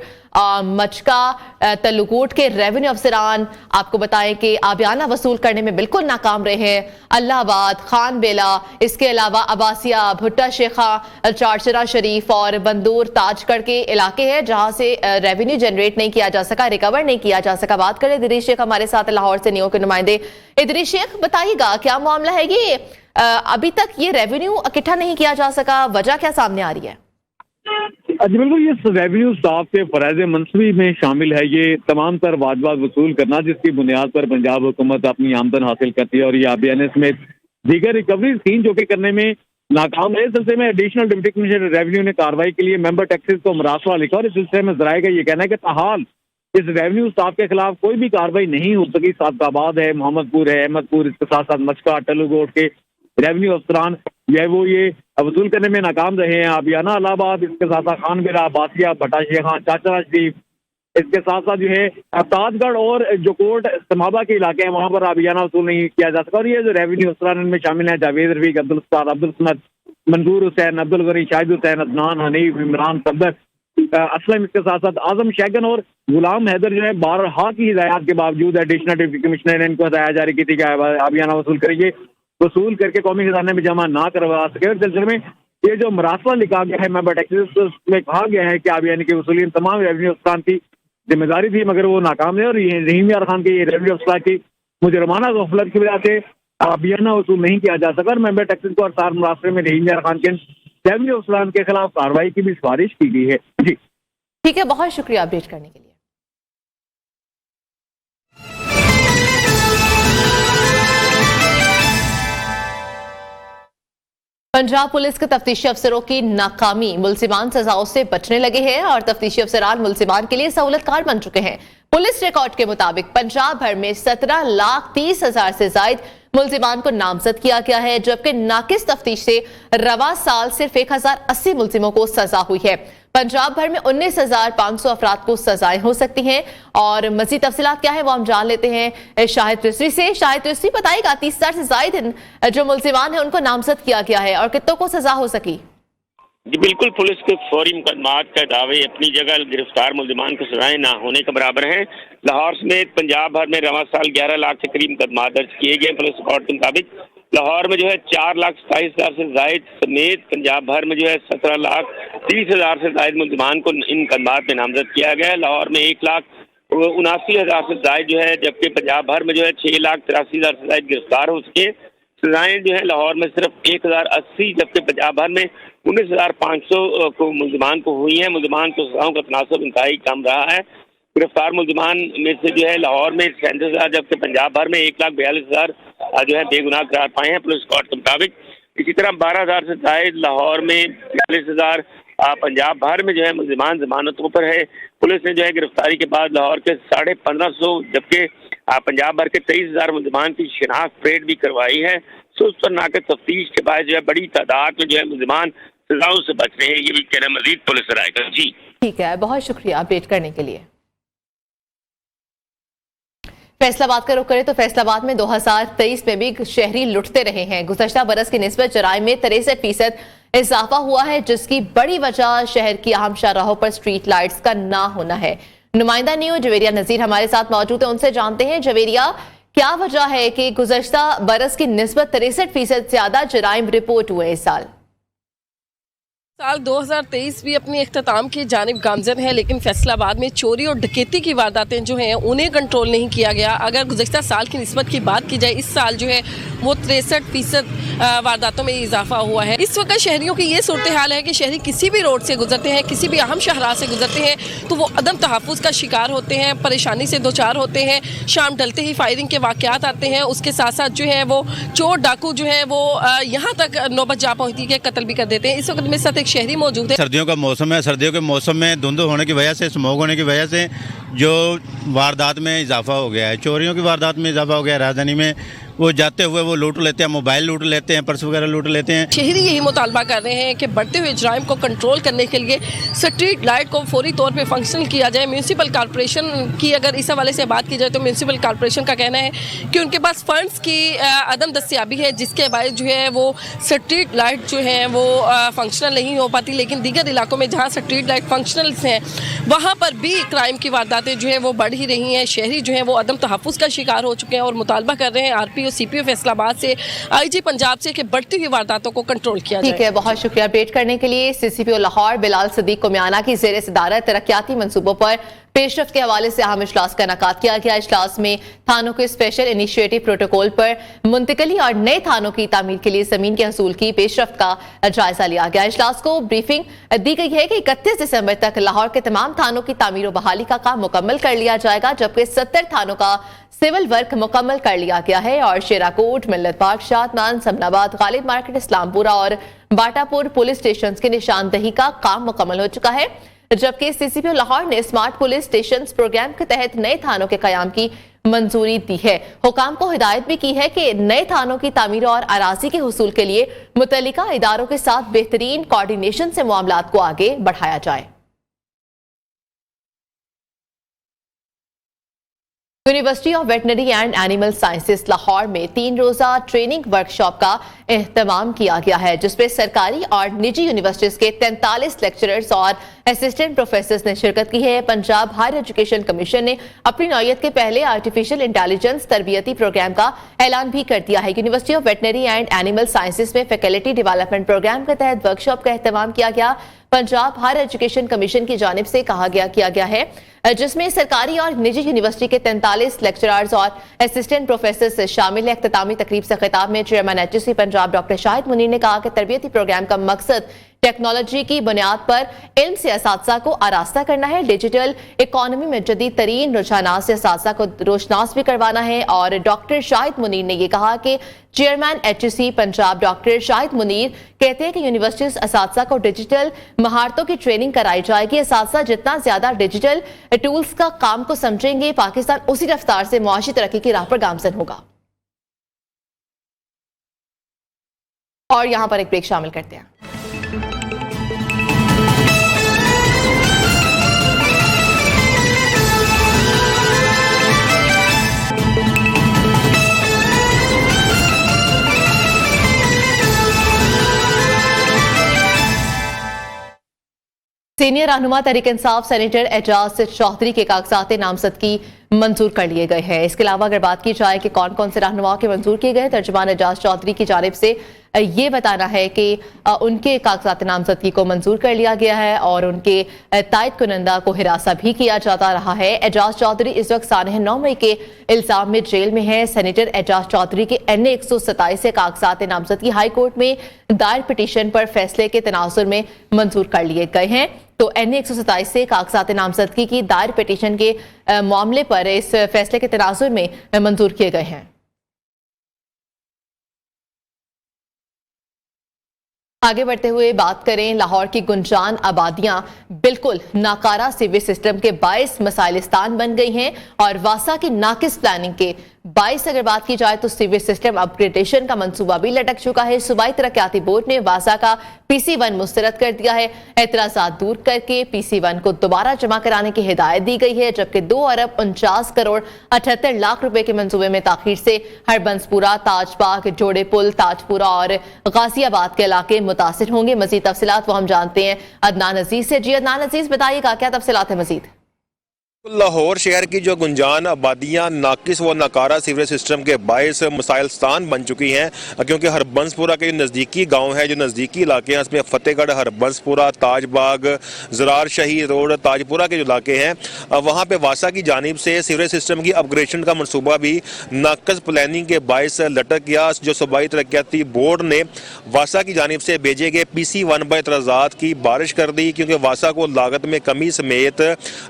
मचका, तलुकोट के रेवेन्यू अफसरान आपको बताएं कि आबियाना वसूल करने में बिल्कुल नाकाम रहे हैं। अल्लाहाबाद, खान बेला, इसके अलावा अबासिया, भुट्टा शेखा, चारचरा शरीफ और बंदूर ताजगढ़ के इलाके हैं जहां से रेवेन्यू जनरेट नहीं किया जा सका, रिकवर नहीं किया जा सका। बात करें इदरीस शेख हमारे साथ लाहौर से नियो के नुमाइंदे। इदरीस शेख बताइएगा क्या मामला है ये, अभी तक ये रेवेन्यू इकट्ठा नहीं किया जा सका, वजह क्या सामने आ रही है? जी बिल्कुल, ये रेवेन्यू स्टाफ के फराइज मनसबी में शामिल है ये तमाम तर वाजबात वसूल करना, जिसकी बुनियाद पर पंजाब हुकूमत अपनी आमदन हासिल करती है और ये आबियाने समेत दीगर रिकवरी स्कीम जो कि करने में नाकाम है। इस सिलसिले में एडिशनल डिप्टी कमिश्नर रेवेन्यू ने कार्रवाई के लिए मेंबर टैक्सेस को मुरासला लिखा और इस सिलसिले में जराये का ये कहना है कि ताहाल इस रेवेन्यू स्टाफ के खिलाफ कोई भी कार्रवाई नहीं हो सकी। सादिकाबाद है, मोहम्मदपुर है, अहमदपुर, इसके साथ साथ मचका, टलुकोट के रेवेन्यू अफसरान जो है वो ये वसूल करने में नाकाम रहे हैं। आबियाना इलाहाबाद, इसके साथ साथ खान बेरा, बासिया, भट्टा शेखा, चाचरा शरीफ, इसके साथ साथ जो है ताजगढ़ और जो कोर्ट समाबा के इलाके हैं वहां पर आबियाना वसूल नहीं किया जा सका। और ये जो रेवेन्यू अफसरान इनमें शामिल है जावेद रफीक, अब्दुल सत्तार, अब्दुल समद, मंजूर हुसैन, अब्दुल गनी, शाहिद हुसैन, अदनान हनीफ, इमरान सदर, असलम, इसके साथ साथ आजम शैगन और गुलाम हैदर जो है 12 की हिदायत के बावजूद एडिशनल डिप्टी कमिश्नर ने इनको हिदायत जारी की थी कि आबियाना वसूल करेंगे, वसूल करके कौमी खजाने में जमा ना करवा सके। और सिलसिले में ये जो मुरासला लिखा गया है मेंबर टैक्सेस में कहा गया है कि आबियाने की वसूली तमाम रेवेन्यू अफसरान की जिम्मेदारी थी, मगर वो नाकाम है और ये रहीम यार खान के ये रेवेन्यू अफसरान की मुजरमाना गफलत की वजह से आबियाना वसूल नहीं किया जा सका और मेंबर टैक्सेस को अरसार मुरासले में रहीम यार खान के रेवेन्यू अफसरान के खिलाफ कार्रवाई की भी सिफारिश की गई है। जी ठीक है, बहुत शुक्रिया अपडेट करने के लिए। पंजाब पुलिस के तफ्तीशी अफसरों की नाकामी, मुलजिमान सजाओं से बचने लगे हैं और तफ्तीशी अफसरान मुलजिमान के लिए सहूलतकार बन चुके हैं। पुलिस रिकॉर्ड के मुताबिक पंजाब भर में 17,30,000 से ज्यादा मुलजिमान को नामजद किया गया है, जबकि नाकिस तफ्तीश से रवा साल सिर्फ 1,080 मुलजिमों को सजा हुई है। पंजाब भर में 19,500 अफराद को सजाएं हो सकती हैं और मजीद तफसीलात क्या है वो हम जान लेते हैं शाहिद रिजवी से। शाहिद रिजवी बताएगा 30,000 से ज्यादा जो मुलजिमान है उनको नामजद किया गया है और कितनों को सजा हो सकी? जी बिल्कुल, पुलिस के फौरी मुकदमात का दावे अपनी जगह, गिरफ्तार मुल्जिमान को सजाएं ना होने के बराबर हैं। लाहौर समेत पंजाब भर में रवां साल 11 लाख से करीब मुकदमात दर्ज किए गए। पुलिस रिकॉर्ड के मुताबिक लाहौर में जो है 4,27,000 से जायद समेत पंजाब भर में जो है 17,30,000 से जायद मुल्जिमान को इन मुकदमात में नामजद किया गया है। लाहौर में 1,79,000 से जायद जो है, जबकि पंजाब भर में जो है 6,83,000 से जायद गिरफ्तार हो चुके हैं। सजाएं जो है लाहौर में सिर्फ 1,080, जबकि पंजाब भर में 19,500 को मुल्जिमान को हुई है। मुल्जिमान को सजाओं का तनासब इंतहाई कम रहा है। गिरफ्तार मुल्जिमान में से जो है लाहौर में 37,000, जबकि पंजाब भर में 1,42,000 जो है बेगुनाह करार पाए हैं पुलिस रिकॉर्ड के मुताबिक। इसी तरह 12,000 से जायद लाहौर में, 42,000 पंजाब भर में जो है मुल्जिमान जमानतों पर है। पुलिस ने जो है गिरफ्तारी के बाद लाहौर के 1,550, जबकि पंजाब भर के 23,000 मुल्जिमान की शिनाख्त परेड भी करवाई है। सुस्त और नाकद तफ्तीश के बाद जो है बड़ी तादाद में जो है मुल्जिमान सजाओं से बच रहे हैं। ये भी कहना मजीद पुलिस राय का। जी ठीक है, बहुत शुक्रिया अपडेट करने के लिए। फैसलाबाद का रुख करें तो फैसलाबाद में 2023 में भी शहरी लुटते रहे हैं। गुज़श्ता बरस की निस्बत जराइम में 63% इजाफा हुआ है, जिसकी बड़ी वजह शहर की अहम शाहराहों पर स्ट्रीट लाइट्स का ना होना है। नुमाइंदा न्यूज़ जवेरिया नजीर हमारे साथ मौजूद है, उनसे जानते हैं। जवेरिया, क्या वजह है कि गुज़श्ता बरस की निस्बत 63% ज्यादा जराइम रिपोर्ट हुए इस साल? साल 2023 भी अपनी इख्तिताम की जानिब गामजन है, लेकिन फैसलाबाद में चोरी और डकैती की वारदातें जो हैं उन्हें कंट्रोल नहीं किया गया। अगर गुज़श्ता साल की निस्बत की बात की जाए, इस साल जो है वो 63% वारदातों में इजाफा हुआ है। इस वक्त शहरियों की ये सूरत हाल है कि शहरी किसी भी रोड से गुजरते हैं, किसी भी अहम शाहराह से गुजरते हैं तो वो अदम तहफ़्फ़ुज़ का शिकार होते हैं, परेशानी से दो चार होते हैं। शाम ढलते ही फायरिंग के वाक़यात आते हैं। उसके साथ साथ जो है वो चोर डाकू जो है वो यहाँ तक नौबत जा पहुँचती है, कत्ल भी कर देते हैं। इस वक्त मेरे साथ एक शहरी मौजूद है। सर्दियों का मौसम है, सर्दियों के मौसम में धुंध होने की वजह से, स्मोक होने की वजह से जो वारदात में इजाफा हो गया है, चोरियों की वारदात में इजाफा हो गया है। राजधानी में वो जाते हुए वो लूट लेते हैं, मोबाइल लूट लेते हैं, पर्स वगैरह लूट लेते हैं। शहरी यही मुतालबा कर रहे हैं कि बढ़ते हुए जराइम को कंट्रोल करने के लिए स्ट्रीट लाइट को फौरी तौर पे फंक्शनल किया जाए। म्यूनसिपल कॉर्पोरेशन की अगर इस हवाले से बात की जाए तो म्यूनसिपल कॉर्पोरेशन का कहना है कि उनके पास फंड्स की अदम दस्तियाबी है, जिसके बायस जो है वो स्ट्रीट लाइट जो है वो फंक्शनल नहीं हो पाती। लेकिन दीगर इलाकों में जहाँ स्ट्रीट लाइट फंक्शनल हैं वहाँ पर भी क्राइम की वारदातें जो है वो बढ़ ही रही हैं। शहरी जो है वो अदम तहफ़्फ़ुज़ का शिकार हो चुके हैं और मुतालबा कर रहे हैं RPO CPO फैसलाबाद से, IG पंजाब से कि बढ़ती हुई वारदातों को कंट्रोल किया जाए। ठीक है, बहुत शुक्रिया अपडेट करने के लिए। CCPO लाहौर बिलाल सदीक को म्याना की ज़ेर सदारत तरक्याती मंसूबों पर पेशरफ्त के हवाले से अहम इजलास का इनेकाद किया गया। इजलास में थानों के स्पेशल इनिशिएटिव प्रोटोकॉल पर मुंतकली और नए थानों की तामीर के लिए जमीन के हसूल की पेशरफ्त का जायजा लिया गया। इजलास को ब्रीफिंग दी गई है कि 31 दिसंबर तक लाहौर के तमाम थानों की तामीर और बहाली का काम मुकम्मल कर लिया जाएगा, जबकि 70 थानों का सिविल वर्क मुकम्मल कर लिया गया है और शेराकोट, मिल्लत पार्क, शादमान, समनाबाद, गालिब मार्केट, इस्लामपुरा और बाटापुर पुलिस स्टेशन की निशानदही का काम मुकम्मल हो चुका है। जबकि CCPO लाहौर ने स्मार्ट पुलिस स्टेशन प्रोग्राम के तहत नए थानों के कयाम की मंजूरी दी है। हुकाम को हिदायत भी की है कि नए थानों की तामीर और अराजी के हुसूल के लिए मुतल्लिका इदारों के साथ बेहतरीन कोऑर्डिनेशन से मामलात को आगे बढ़ाया जाए। University of veterinary and animal sciences Lahore में 3 रोजा ट्रेनिंग वर्कशॉप का एहतमाम किया गया है, जिसमें सरकारी और निजी यूनिवर्सिटीज के 43 लेक्चरर्स और असिस्टेंट प्रोफेसर्स ने शिरकत की है। पंजाब हायर एजुकेशन कमीशन ने अपनी नौयत के पहले आर्टिफिशियल इंटेलिजेंस तरबियती प्रोग्राम का ऐलान भी कर दिया है। University of veterinary and animal sciences में फैकल्टी डेवलपमेंट प्रोग्राम के तहत वर्कशॉप का एहतमाम किया गया। पंजाब हायर एजुकेशन कमीशन की जानिब से किया गया है, जिसमें सरकारी और निजी यूनिवर्सिटी के 43 लेक्चरर्स और असिस्टेंट प्रोफेसर शामिल है। इख्तितामी तकरीब से खिताब में chairman HEC Punjab doctor Shahid Munir ने कहा कि तरबियती प्रोग्राम का मकसद टेक्नोलॉजी की बुनियाद पर इल्म से असातिज़ा को आरास्ता करना है, डिजिटल इकोनॉमी में जदीद तरीन रुझानात से असातिज़ा को रोशनास भी करवाना है। और डॉक्टर शाहिद मुनीर ने यह कहा कि chairman HEC Punjab doctor Shahid Munir कहते हैं कि यूनिवर्सिटीज असातिज़ा को डिजिटल महारतों की ट्रेनिंग कराई जाएगी। असातिज़ा जितना ज्यादा डिजिटल टूल्स का काम को समझेंगे, पाकिस्तान उसी रफ्तार से मुआशी तरक्की की राह पर गामजन होगा। और यहां पर एक ब्रेक शामिल करते हैं। सीनियर रहनुमा तहरीक इंसाफ सेनेटर एजाज चौधरी के कागजात नामजदगी मंजूर कर लिए गए हैं। इसके अलावा अगर बात की जाए कि कौन कौन से रहनुमाओं के मंजूर किए गए, तर्जुमान एजाज चौधरी की जानिब से ये बताना है कि उनके कागजात नामजदगी को मंजूर कर लिया गया है और उनके तायद कुनंदा को हिरासा भी किया जाता रहा है। एजाज चौधरी इस वक्त सानह 9 मई के इल्जाम में जेल में है। सेनेटर एजाज चौधरी के NA 127 से कागजात नामजदगी हाई कोर्ट में दायर पिटीशन पर फैसले के तनाजुर में मंजूर कर लिए गए हैं। तो NA 127 से कागजात नामजदगी की दायर पिटीशन के मामले पर इस फैसले के तनाजुर में मंजूर किए गए हैं। आगे बढ़ते हुए बात करें, लाहौर की गुंजान आबादियां बिल्कुल नाकारा सीवेज सिस्टम के बाइस मसाइलिस्तान बन गई हैं और वासा की नाकिस प्लानिंग के बाइस अगर बात की जाए तो सीवेज सिस्टम अपग्रेडेशन का मंसूबा भी लटक चुका है। सूबाई तरक्याती बोर्ड ने वासा का PC1 मुस्तरद कर दिया है। एतराजात दूर करके PC1 को दोबारा जमा कराने की हिदायत दी गई है, जबकि 2 अरब 49 करोड़ 78 लाख रुपए के मंसूबे में ताखीर से हरबंसपुरा, ताजबाग, जोड़े पुल, ताजपुरा और गाजियाबाद के इलाके मुतासिर होंगे। मजीद तफसीलात वो हम जानते हैं अदनान अजीज से। जी अदनान अजीज, बताइएगा क्या तफसीलात है मजीद? लाहौर शहर की जो गुंजान आबादियां नाकिस व नकारा सीवरेज सिस्टम के बायस मसाइलस्तान बन चुकी हैं, क्योंकि हरबंसपुरा के नज़दीकी गांव है, जो नज़दीकी इलाके हैं, उसमें फतेहगढ़, हरबंसपुरा, ताजबाग, ज़रार शाही रोड, ताजपुरा के जो इलाके हैं, वहाँ पे वासा की जानिब से सीवरेज सिस्टम की अपग्रेडेशन का मनसूबा भी नाकस प्लानिंग के बायस लटक गया। जो सूबाई तरक्याती बोर्ड ने वासा की जानिब से भेजे गए PC1 पर इतराज़ात की बारिश कर दी, क्योंकि वासा को लागत में कमी समेत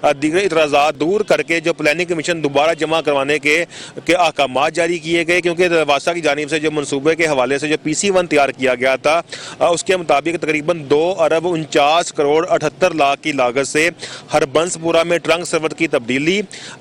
दीगर इतराज़ात दूर करके जो प्लानिंग कमीशन दोबारा जमा करवाने के अहकामात जारी किए गए। क्योंकि वासा की जानिब से जो मनसूबे के हवाले से जो PC1 तैयार किया गया था, उसके मुताबिक तकरीबन 2 अरब 49 करोड़ 78 लाख की लागत से हरबंसपुरा में ट्रंक सर्वर की तब्दीली,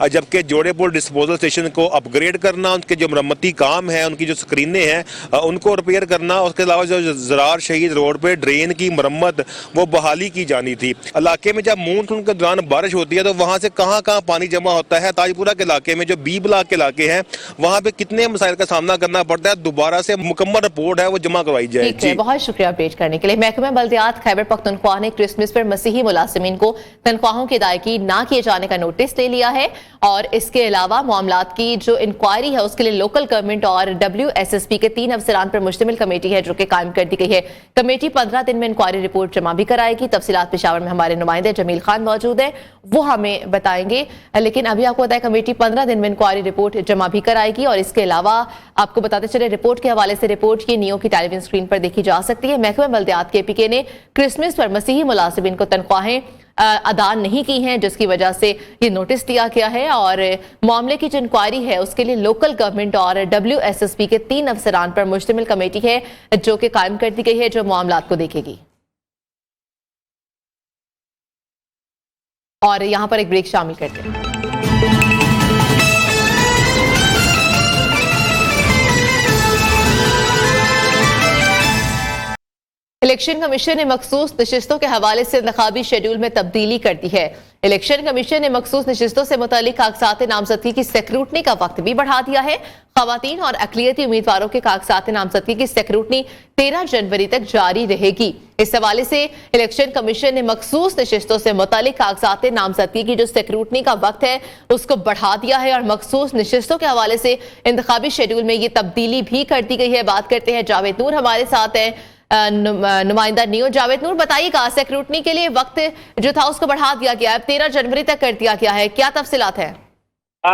जबकि जोड़े पुल डिस्पोजल स्टेशन को अपग्रेड करना, उनके जो मरम्मती काम है, उनकी जो स्क्रीनें हैं उनको रिपेयर करना, उसके अलावा जो ज़रार शहीद रोड पर ड्रेन की मरम्मत वो बहाली की जानी थी। इलाके में जब मानसून के दौरान बारिश होती है तो वहाँ से कहाँ पानी जमा होता है। ताजपुरा के इलाके में जो B ब्लॉक के इलाके हैं, वहाँ पे कितने मसाइल का सामना करना पड़ता है। दोबारा से मुकम्मल रिपोर्ट है वो जमा करवाई जाए। जी बहुत शुक्रिया अपडेट करने के लिए। महकमा बल्दियात खैबर पख्तूनख्वा ने क्रिसमस पर मसीही मुलाजिमीन को तनख्वाहों की अदायगी ना किए जाने का नोटिस ले लिया है और इसके अलावा मामलात की जो इंक्वायरी है उसके लिए लोकल गवर्नमेंट और WSSP के 3 अफसरान पर मुश्तमिल कमेटी है जो कि कायम कर दी गई है। कमेटी 15 दिन में इंक्वायरी रिपोर्ट जमा भी कराएगी। तफसीलात पेशावर में हमारे नुमाइंदे जमील खान मौजूद है, वो हमें बताएंगे। लेकिन अभी आपको बताया कमेटी 15 दिन में इंक्वायरी रिपोर्ट जमा भी कराएगी और इसके अलावा आपको बताते चले रिपोर्ट के हवाले से रिपोर्ट की नियो की टेलीविजन स्क्रीन पर देखी जा सकती है। महकमा बल्दियात KPK ने क्रिसमस पर मसीही मुलाजिमीन को तनख्वाहें अदा नहीं की हैं, जिसकी वजह से ये नोटिस दिया गया है और मामले की जो इंक्वायरी है उसके लिए लोकल गवर्नमेंट और WSSP के 3 अफसरान पर मुश्तमिल कमेटी है जो कि कायम कर दी गई है, जो मामलात को देखेगी। और यहां पर एक ब्रेक शामिल करते हैं। इलेक्शन कमीशन ने मखसूस नशिस्तों के हवाले से इंतखाबी शेड्यूल में तब्दीली कर दी है। इलेक्शन कमीशन ने मखसूस नशिस्तों से मुतालिक कागजात नामजदगी की स्क्रूटनी का वक्त भी बढ़ा दिया है। खवातीन और अकलियती उम्मीदवारों के कागजात नामजदगी की स्क्रूटनी 13 जनवरी तक जारी रहेगी। इस हवाले से इलेक्शन कमीशन ने मखसूस नशिस्तों से मुतालिक कागजात नामजदगी की जो स्क्रूटनी का वक्त है उसको बढ़ा दिया है और मखसूस नशिस्तों के हवाले से इंतखाबी शेड्यूल में ये तब्दीली भी कर दी गई है। बात करते हैं जावेद नूर हमारे साथ है, नुमाइंदा नियो। जावेद नूर, बताइएगा स्क्रूटनी के लिए वक्त जो था उसको बढ़ा दिया गया है, 13 जनवरी तक कर दिया गया है, क्या तफसीलात है?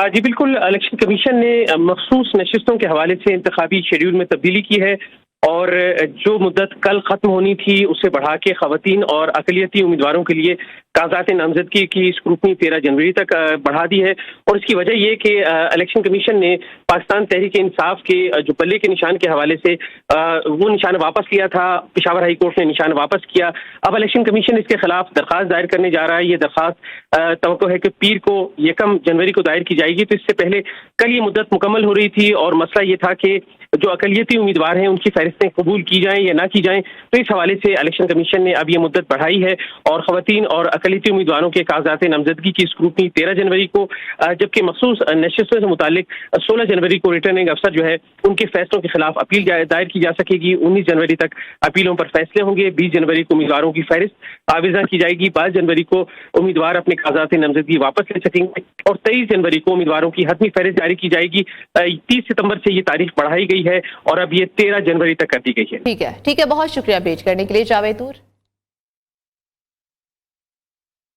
जी बिल्कुल, इलेक्शन कमीशन ने मखसूस नशिस्तों के हवाले से इंतखाबी शेड्यूल में तब्दीली की है और जो मुद्दत कल खत्म होनी थी उससे बढ़ा के खवातीन और अकलियती उम्मीदवारों के लिए कागजात नामजदगी की स्क्रूटनी 13 जनवरी तक बढ़ा दी है। और इसकी वजह यह कि इलेक्शन कमीशन ने पाकिस्तान तहरीक इंसाफ के जो बल्ले के निशान के हवाले से वो निशान वापस लिया था, पेशावर हाई कोर्ट ने निशान वापस किया। अब इलेक्शन कमीशन इसके खिलाफ दरखास्त दायर करने जा रहा है। ये दरखास्त तवक्को है कि पीर को 1 जनवरी को दायर की जाएगी। तो इससे पहले कल ये मुद्दत मुकम्मल हो रही थी और मसला ये था कि जो अकलियती उम्मीदवार हैं उनकी फहरिस्तें कबूल की जाएं या ना की जाएं। तो इस हवाले से इलेक्शन कमीशन ने अब ये मुद्दत बढ़ाई है और खवातीन और अकलियती उम्मीदवारों के कागजात नामजदगी की स्क्रूटनी 13 जनवरी को, जबकि मखसूस नशिस्तों से मुतालिक 16 जनवरी को रिटर्निंग अफसर जो है उनके फैसलों के खिलाफ अपील दायर की जा सकेगी। 19 जनवरी तक अपीलों पर फैसले होंगे। 20 जनवरी को उम्मीदवारों की फहरिस्त आवेजा की जाएगी। 22 जनवरी को उम्मीदवार अपने कागजात नामजदगी वापस ले सकेंगे और 23 जनवरी को उम्मीदवारों की हतमी फहरिस्त जारी की जाएगी। 30 सितंबर से ये तारीख बढ़ाई गई है और अब ये 13 जनवरी तक कर दी गई है। ठीक है, बहुत शुक्रिया अपडेट करने के लिए जावेदूर।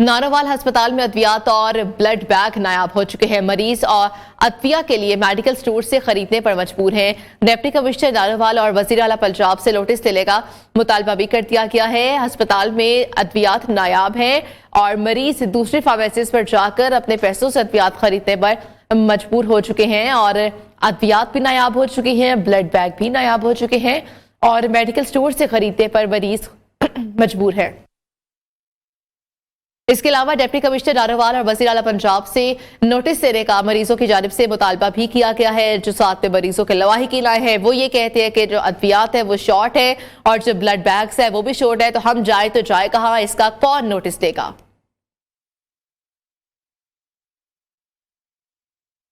नारोवाल अस्पताल में अद्वियात और ब्लड बैंक नायाब हो चुके हैं। मरीज और अद्विया के लिए मेडिकल स्टोर से खरीदने पर मजबूर हैं। डिप्टी कमिश्नर नारोवाल और वजीर आला पंजाब से नोटिस देने का मुतालबा भी कर दिया गया है। अस्पताल में अद्वियात नायाब हैं और मरीज दूसरे फार्मेसिस्ट पर जाकर अपने पैसों से अद्वियात खरीदने पर मजबूर हो चुके हैं और अद्वियात भी नायाब हो चुकी हैं, ब्लड बैंक भी नायाब हो चुके हैं और मेडिकल स्टोर से खरीदने पर मरीज मजबूर है। इसके अलावा डिप्टी कमिश्नर नारोवाल और वज़ीर आला पंजाब से नोटिस देने का मरीजों की जानिब से मुतालबा भी किया गया है। जो साथ में मरीजों के लवाहिकीन आए हैं वो ये कहते हैं कि जो अद्वियात है वो शॉर्ट है और जो ब्लड बैंक्स है वो भी शॉर्ट है, तो हम जाए तो जाए कहाँ, इसका कौन नोटिस देगा।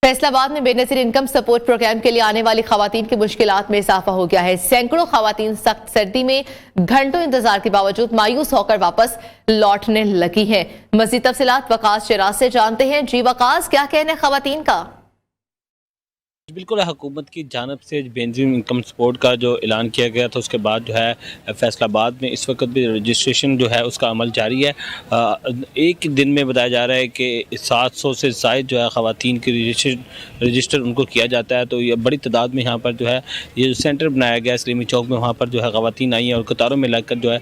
फैसलाबाद में बेनजीर इनकम सपोर्ट प्रोग्राम के लिए आने वाली खवातीन की मुश्किलात में इजाफा हो गया है। सैकड़ों खवातीन सख्त सर्दी में घंटों इंतजार के बावजूद मायूस होकर वापस लौटने लगी हैं। मज़ीद तफसीलात वकास शिराज से जानते हैं। जी वकास, क्या कहना है खवातीन का? बिल्कुल, हुकूमत की जानब से बेनजीर इनकम सपोर्ट का जो ऐलान किया गया था उसके बाद जो है फैसलाबाद में इस वक्त भी रजिस्ट्रेशन जो है उसका अमल जारी है। एक दिन में बताया जा रहा है कि 700 से ज़ायद जो है ख़वातीन की रजिस्टर उनको किया जाता है। तो ये बड़ी तादाद में यहाँ पर जो है ये जो सेंटर बनाया गया सलीमी चौक में, वहाँ पर जो है ख़वातीन आई हैं और कतारों में लगकर जो है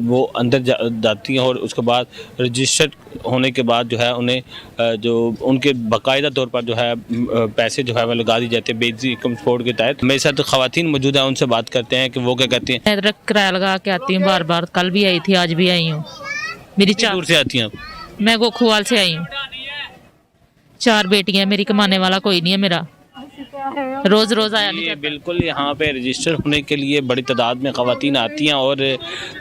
वो अंदर जाती हैं और उसके बाद रजिस्टर होने के बाद जो है उन्हें जो उनके बाकायदा तौर पर जो है पैसे जो है वो लगा दी जाती है बेनजीर इनकम सपोर्ट के तहत। मेरे साथ खवातीन मौजूद हैं, उनसे बात करते हैं कि वो क्या कहती हैं। मैं किराया लगा के आती हूँ बार बार, कल भी आई थी, आज भी आई हूँ। मेरी 4 दूर से आती हैं आप? मैं गोखुवाल से आई हूँ। 4 बेटियां, मेरी कमाने वाला कोई नहीं है मेरा, रोज रोज आया नहीं जाता। बिल्कुल, यहाँ पे रजिस्टर होने के लिए बड़ी तादाद में खवातीन आती हैं और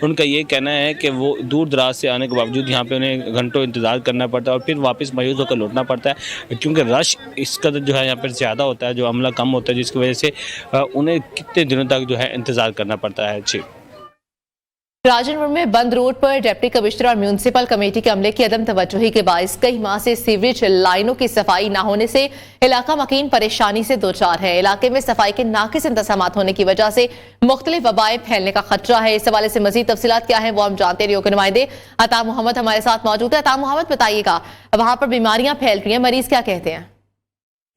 उनका ये कहना है कि वो दूर दराज से आने के बावजूद यहाँ पे उन्हें घंटों इंतज़ार करना पड़ता है और फिर वापस मायूस होकर लौटना पड़ता है, क्योंकि रश इस कदर जो है यहाँ पर ज़्यादा होता है, जो अमला कम होता है, जिसकी वजह से उन्हें कितने दिनों तक जो है इंतज़ार करना पड़ता है। जी, राजनपुर में बंद रोड पर डिप्टी कमिश्नर और म्यूनिसिपल कमेटी के अमले की अदम तवज्जोही के बायस कई माह से सीवरेज लाइनों की सफाई न होने से इलाका मकीन परेशानी से दो चार है। इलाके में सफाई के नाकिस इंतजामात होने की वजह से मुख्तलिफ वबाएं फैलने का खतरा है। इस हवाले से मजीद तफसीलात क्या है वो हम जानते हैं। रियो के नुमाइंदे अता मोहम्मद हमारे साथ मौजूद है। अता मोहम्मद, बताइएगा वहां पर बीमारियां फैल रही हैं, मरीज क्या कहते हैं?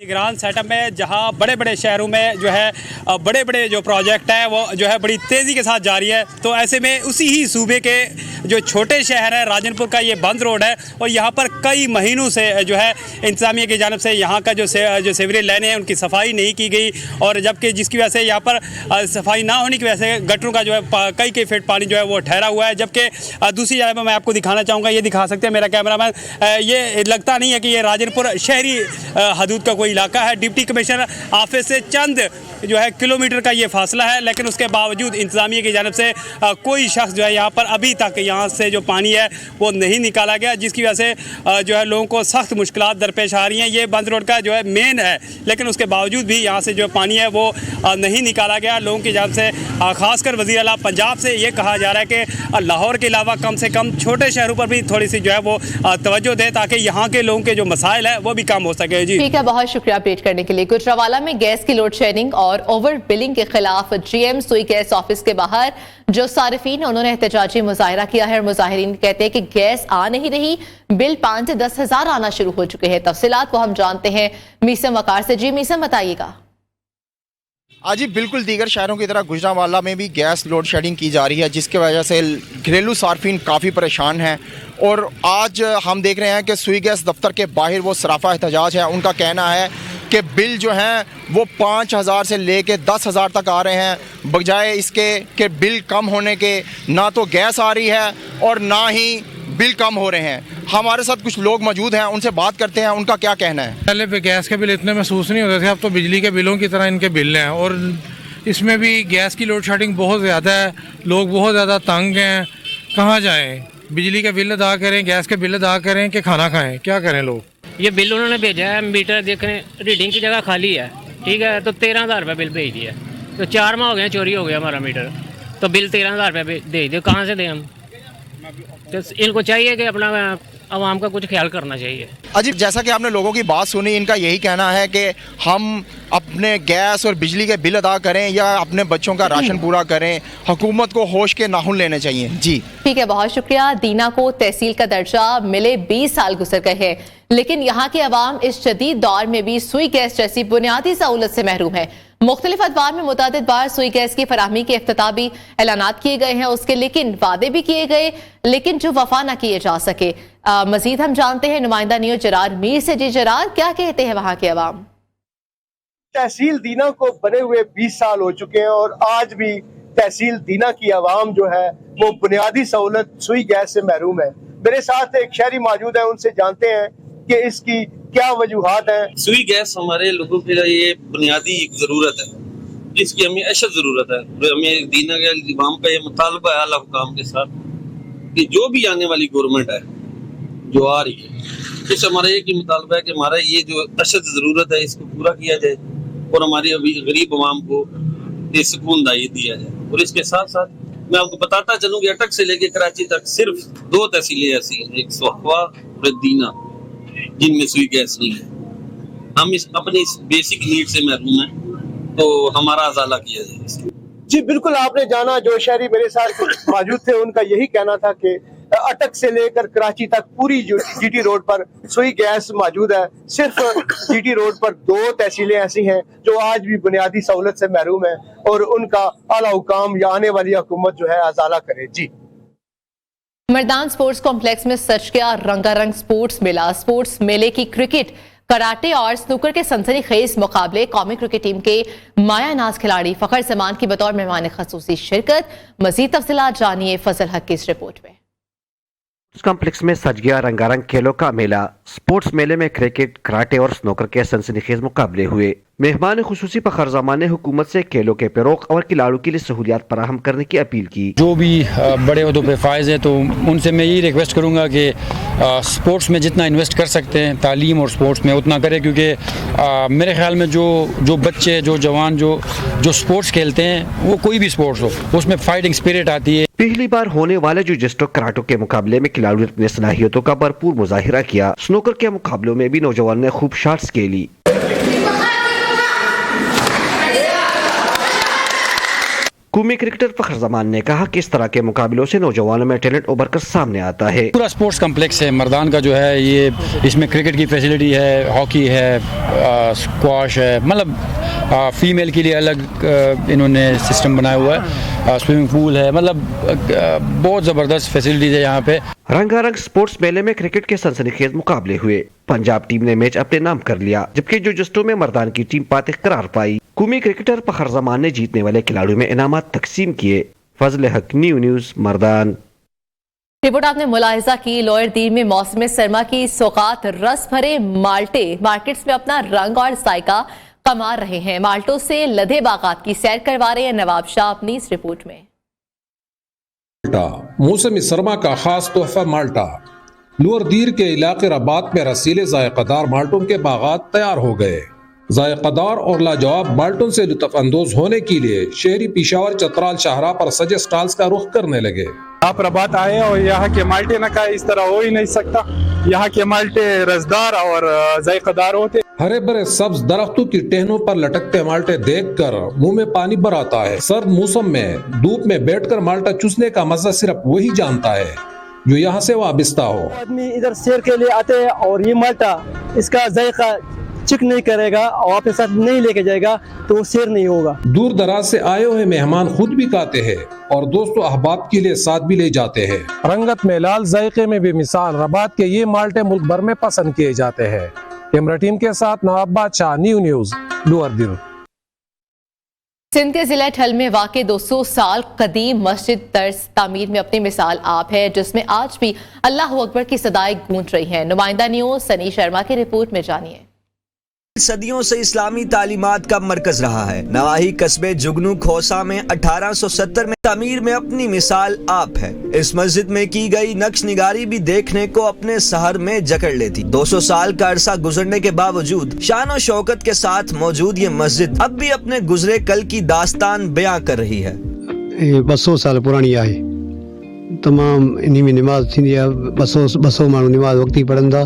निगरान सेटअप में जहां बड़े बड़े शहरों में जो है बड़े बड़े जो प्रोजेक्ट है वो जो है बड़ी तेज़ी के साथ जारी है, तो ऐसे में उसी ही सूबे के जो छोटे शहर है राजनपुर का ये बंद रोड है और यहाँ पर कई महीनों से जो है इंतज़ामिया की जानब से यहाँ का जो सीवरेज लाइनें हैं उनकी सफाई नहीं की गई और जबकि जिसकी वजह से यहाँ पर सफाई ना होने की वजह से गटरों का जो है कई फीट पानी जो है वो ठहरा हुआ है। जबकि दूसरी जगह पर मैं आपको दिखाना चाहूँगा, ये दिखा सकते हैं मेरा कैमरामैन, ये लगता नहीं है कि ये राजनपुर शहरी हदूद का इलाका है। डिप्टी कमिश्नर ऑफिस से चंद जो है किलोमीटर का ये फासला है, लेकिन उसके बावजूद इंतजामिया की जानब से कोई शख्स जो है यहाँ पर अभी तक यहाँ से जो पानी है वो नहीं निकाला गया, जिसकी वजह से जो है लोगों को सख्त मुश्किलात दरपेश आ रही हैं। ये बंद रोड का जो है मेन है, लेकिन उसके बावजूद भी यहाँ से जो पानी है वो नहीं निकाला गया। लोगों की जानब से खासकर वज़ीर आला पंजाब से ये कहा जा रहा है कि लाहौर के अलावा कम से कम छोटे शहरों पर भी थोड़ी सी जो है वो तवज्जो दे ताकि यहाँ के लोगों के जो मसाइल है वो भी कम हो सके। जी ठीक है, बहुत शुक्रिया अपडेट करने के लिए। गुजरावाला में गैस की लोड शेडिंग और ओवर बिलिंग के खिलाफ जीएम सुई गैस ऑफिस के बाहर जो सारिफीन उन्होंने एहतजाजी मुजाहरा किया है। मुजाहिरीन कहते हैं कि गैस आ नहीं रही, बिल 5 से 10 हज़ार आना शुरू हो चुके हैं। तफसीलात को हम जानते हैं मीसम वकार से। जी मीसम, बताइएगा। जी बिल्कुल, दीगर शहरों की तरह गुजरावाला में भी गैस लोड शेडिंग की जा रही है, जिसकी वजह से घरेलू सार्फिन काफ़ी परेशान हैं। और आज हम देख रहे हैं कि सुई गैस दफ्तर के बाहर वो सराफा एहतजाज है। उनका कहना है कि बिल जो हैं वो 5,000 से लेके 10,000 तक आ रहे हैं, बजाय इसके कि बिल कम होने के ना तो गैस आ रही है और ना ही बिल कम हो रहे हैं। हमारे साथ कुछ लोग मौजूद हैं, उनसे बात करते हैं, उनका क्या कहना है। पहले पे गैस के बिल इतने महसूस नहीं होते थे, अब तो बिजली के बिलों की तरह इनके बिल हैं। और इसमें भी गैस की लोड शेडिंग बहुत ज़्यादा है, लोग बहुत ज़्यादा तंग हैं। कहाँ जाएँ, बिजली के बिल अदा करें, गैस के बिल अदा करें कि खाना खाएँ, क्या करें लोग। ये बिल उन्होंने भेजा है, मीटर देखने रीडिंग की जगह खाली है, ठीक है, तो 13,000 रुपये बिल भेज दिया। तो 4 माह हो गए चोरी हो गया हमारा मीटर, तो बिल 13,000 रुपये दे दे, कहाँ से दें हम। तो इनको चाहिए कि अपना आवाम का कुछ ख्याल करना चाहिए। अजीब, जैसा कि आपने लोगों की बात सुनी, इनका यही कहना है कि हम अपने गैस और बिजली के बिल अदा करें या अपने बच्चों का राशन पूरा करें, हुकूमत को होश के नाखून लेने चाहिए। जी ठीक है, बहुत शुक्रिया। दीना को तहसील का दर्जा मिले 20 साल गुजर गए हैं, लेकिन यहाँ के अवाम इस जदीद दौर में भी सुई गैस जैसी बुनियादी सहूलत से महरूम है। मुख्तलिफ अदवार में मुतअद्दिद बार सुई गैस की फराहमी के इफ्तिताह भी ऐलानात किए गए हैं उसके, लेकिन वादे भी किए गए, लेकिन जो वफा न किए जा सके। मजीद हम जानते हैं नुमाइंदा न्यूज़ जरार मीर से। जी जरार, क्या कहते हैं वहाँ के अवाम? तहसील दीना को बने हुए 20 साल हो चुके हैं और आज भी तहसील दीना की आवाम जो है वो बुनियादी सहूलत सुई गैस से महरूम है। मेरे साथ एक शहरी मौजूद है, उनसे जानते हैं कि इसकी क्या वजूहात हैं। सुई गैस हमारे लोगों के लिए ये बुनियादी एक ज़रूरत है, जिसकी हमें अशद ज़रूरत है। हमें दीना के इमाम का ये मुतालबा है आला हुकाम के साथ कि जो भी आने वाली गवर्नमेंट है जो आ रही है, इस हमारा एक ही मुतालबा है कि हमारा ये जो अशद ज़रूरत है इसको पूरा किया जाए और हमारी अभी गरीब आवाम को ये सुकून दाई दिया जाए। और इसके साथ साथ मैं आपको बताता चलूँ कि अटक से लेके कराची तक सिर्फ 2 तहसीलें ऐसी हैं, एक सोहवा और दीना, जिनमें सुई गैस नहीं है। हम अपनी बेसिक नीड से महरूम हैं, तो हमारा अजाला किया जाए। जी बिल्कुल, आपने जाना, जो शहरी मेरे साथ मौजूद थे उनका यही कहना था कि अटक से लेकर कराची तक पूरी जीटी रोड पर सुई गैस मौजूद है। सिर्फ जीटी रोड पर 2 तहसीलें ऐसी हैं जो आज भी बुनियादी सहूलत से महरूम है और उनका आला हुकाम या आने वाली हुकूमत जो है अजाला करे। जी मर्दान स्पोर्ट्स कॉम्प्लेक्स में सच गया रंगारंग स्पोर्ट्स मेला। स्पोर्ट्स मेले की क्रिकेट, कराटे और स्नूकर के सनसनीखेज मुकाबले, कौमी क्रिकेट टीम के माया नाज खिलाड़ी फखर जमान की बतौर मेहमान खसूसी शिरकत। मजीद तफसीलात जानिए फजल हक की इस रिपोर्ट में। स्पोर्ट्स कॉम्प्लेक्स में सज गया रंगारंग खेलों का मेला। स्पोर्ट्स मेले में क्रिकेट, कराटे और स्नूकर के सनसनीखेज मुकाबले हुए। मेहमान खुसूसी फखर जमान ने हुकूमत से खेलों के फरोग और खिलाड़ियों के लिए सहूलियात फराहम करने की अपील की। जो भी बड़े ओहदों पे फायज हैं तो उनसे मैं यही रिक्वेस्ट करूँगा कि स्पोर्ट्स में जितना इन्वेस्ट कर सकते हैं तालीम और स्पोर्ट्स में उतना करें, क्योंकि मेरे ख्याल में जो बच्चे, जो जवान जो स्पोर्ट्स खेलते हैं, वो कोई भी स्पोर्ट्स हो, उसमें फाइटिंग स्पिरिट आती है। पहली बार होने वाले जुजिस्टो कराटो के मुकाबले में खिलाड़ियों ने अपनी सलाहियतों का भरपूर मुजाहिरा किया। स्नूकर के मुकाबलों में भी नौजवानों ने खूब शॉट्स खेली। कौमी क्रिकेटर फखर जमान ने कहा कि इस तरह के मुकाबलों से नौजवानों में टैलेंट उभर कर सामने आता है। पूरा स्पोर्ट्स कम्प्लेक्स है मर्दान का जो है, ये इसमें क्रिकेट की फैसिलिटी है, हॉकी है, स्क्वाश है, मतलब फीमेल के लिए अलग इन्होंने सिस्टम बनाया हुआ है, स्विमिंग पूल है, मतलब बहुत ज़बरदस्त फैसिलिटीज है यहाँ पे। रंगारंग स्पोर्ट्स मेले में क्रिकेट के सनसनीखेज मुकाबले हुए। पंजाब टीम ने मैच अपने नाम कर लिया, जबकि जुजिस्टो में मर्दान की टीम फातिह करार पाई। कौमी क्रिकेटर फखर जमान ने जीतने वाले खिलाड़ियों में इनामात तकसीम किए। फजल हक, न्यूज़, मर्दान। रिपोर्ट आपने मुलाहिजा की। लोअर दीन में मौसम सरमा की सौगात रस भरे माल्टे मार्केट्स में अपना रंग और जायका कमा रहे हैं। माल्टों से लदे बागात की सैर करवा रहे हैं नवाब शाह अपनी इस रिपोर्ट में। मौसम सरमा का खास तोहफा माल्टा। लोअर दीर के इलाके रबात में रसीले जायकादार माल्टों के बागात तैयार हो गए। जायकादार और लाजवाब माल्टों से लुत्फ अंदोज होने के लिए शहरी पेशावर, चतराल, शाहरा पर सजे स्टॉल्स का रुख करने लगे। आप रबात आए और यहाँ के माल्टे न का इस तरह हो ही नहीं सकता। यहाँ के माल्टे रसदार और जायकादार होते। हरे भरे सब्ज दरख्तों की टहनों पर लटकते माल्टे देखकर मुंह में पानी भर आता है। सर्द मौसम में धूप में बैठकर माल्टा चूसने का मजा सिर्फ वही जानता है जो यहाँ से वाबिस्ता हो। आदमी इधर सैर के लिए आते हैं और ये माल्टा इसका जायका चिक नहीं करेगा और अपने साथ नहीं लेके जाएगा तो वो सैर नहीं होगा। दूर दराज से आए हुए मेहमान खुद भी खाते हैं और दोस्तों अहबाब के लिए साथ भी ले जाते हैं। रंगत में लाल, जायके में भी मिसाल, रबात के ये माल्टे मुल्क भर में पसंद किए जाते हैं। कैमरा टीम के साथ नवाब बादशाह, न्यूज़, लोअर दीन। सिंध के जिला ठल में वाक़ 200 साल कदीम मस्जिद तर्ज तामीर में अपनी मिसाल आप है, जिसमें आज भी अल्लाह अकबर की सदाएं गूंज रही हैं। नुमाइंदा न्यूज़ सनी शर्मा की रिपोर्ट में जानिए। सदियों से इस्लामी तालीमात का मरकज रहा है। नवाही कस्बे जुगनू खोसा में 1870 में तामीर में अपनी मिसाल आप है। इस मस्जिद में की गई नक्श निगारी भी देखने को अपने शहर में जकड़ लेती। 200 साल का अरसा गुजरने के बावजूद शान और शौकत के साथ मौजूद ये मस्जिद अब भी अपने गुजरे कल की दास्तान बयां कर रही है। 200 साल पुरानी है, तमाम इन्हीं में नमाज थी। 200 माण्हू नमाज वक्ती पढ़ंदा,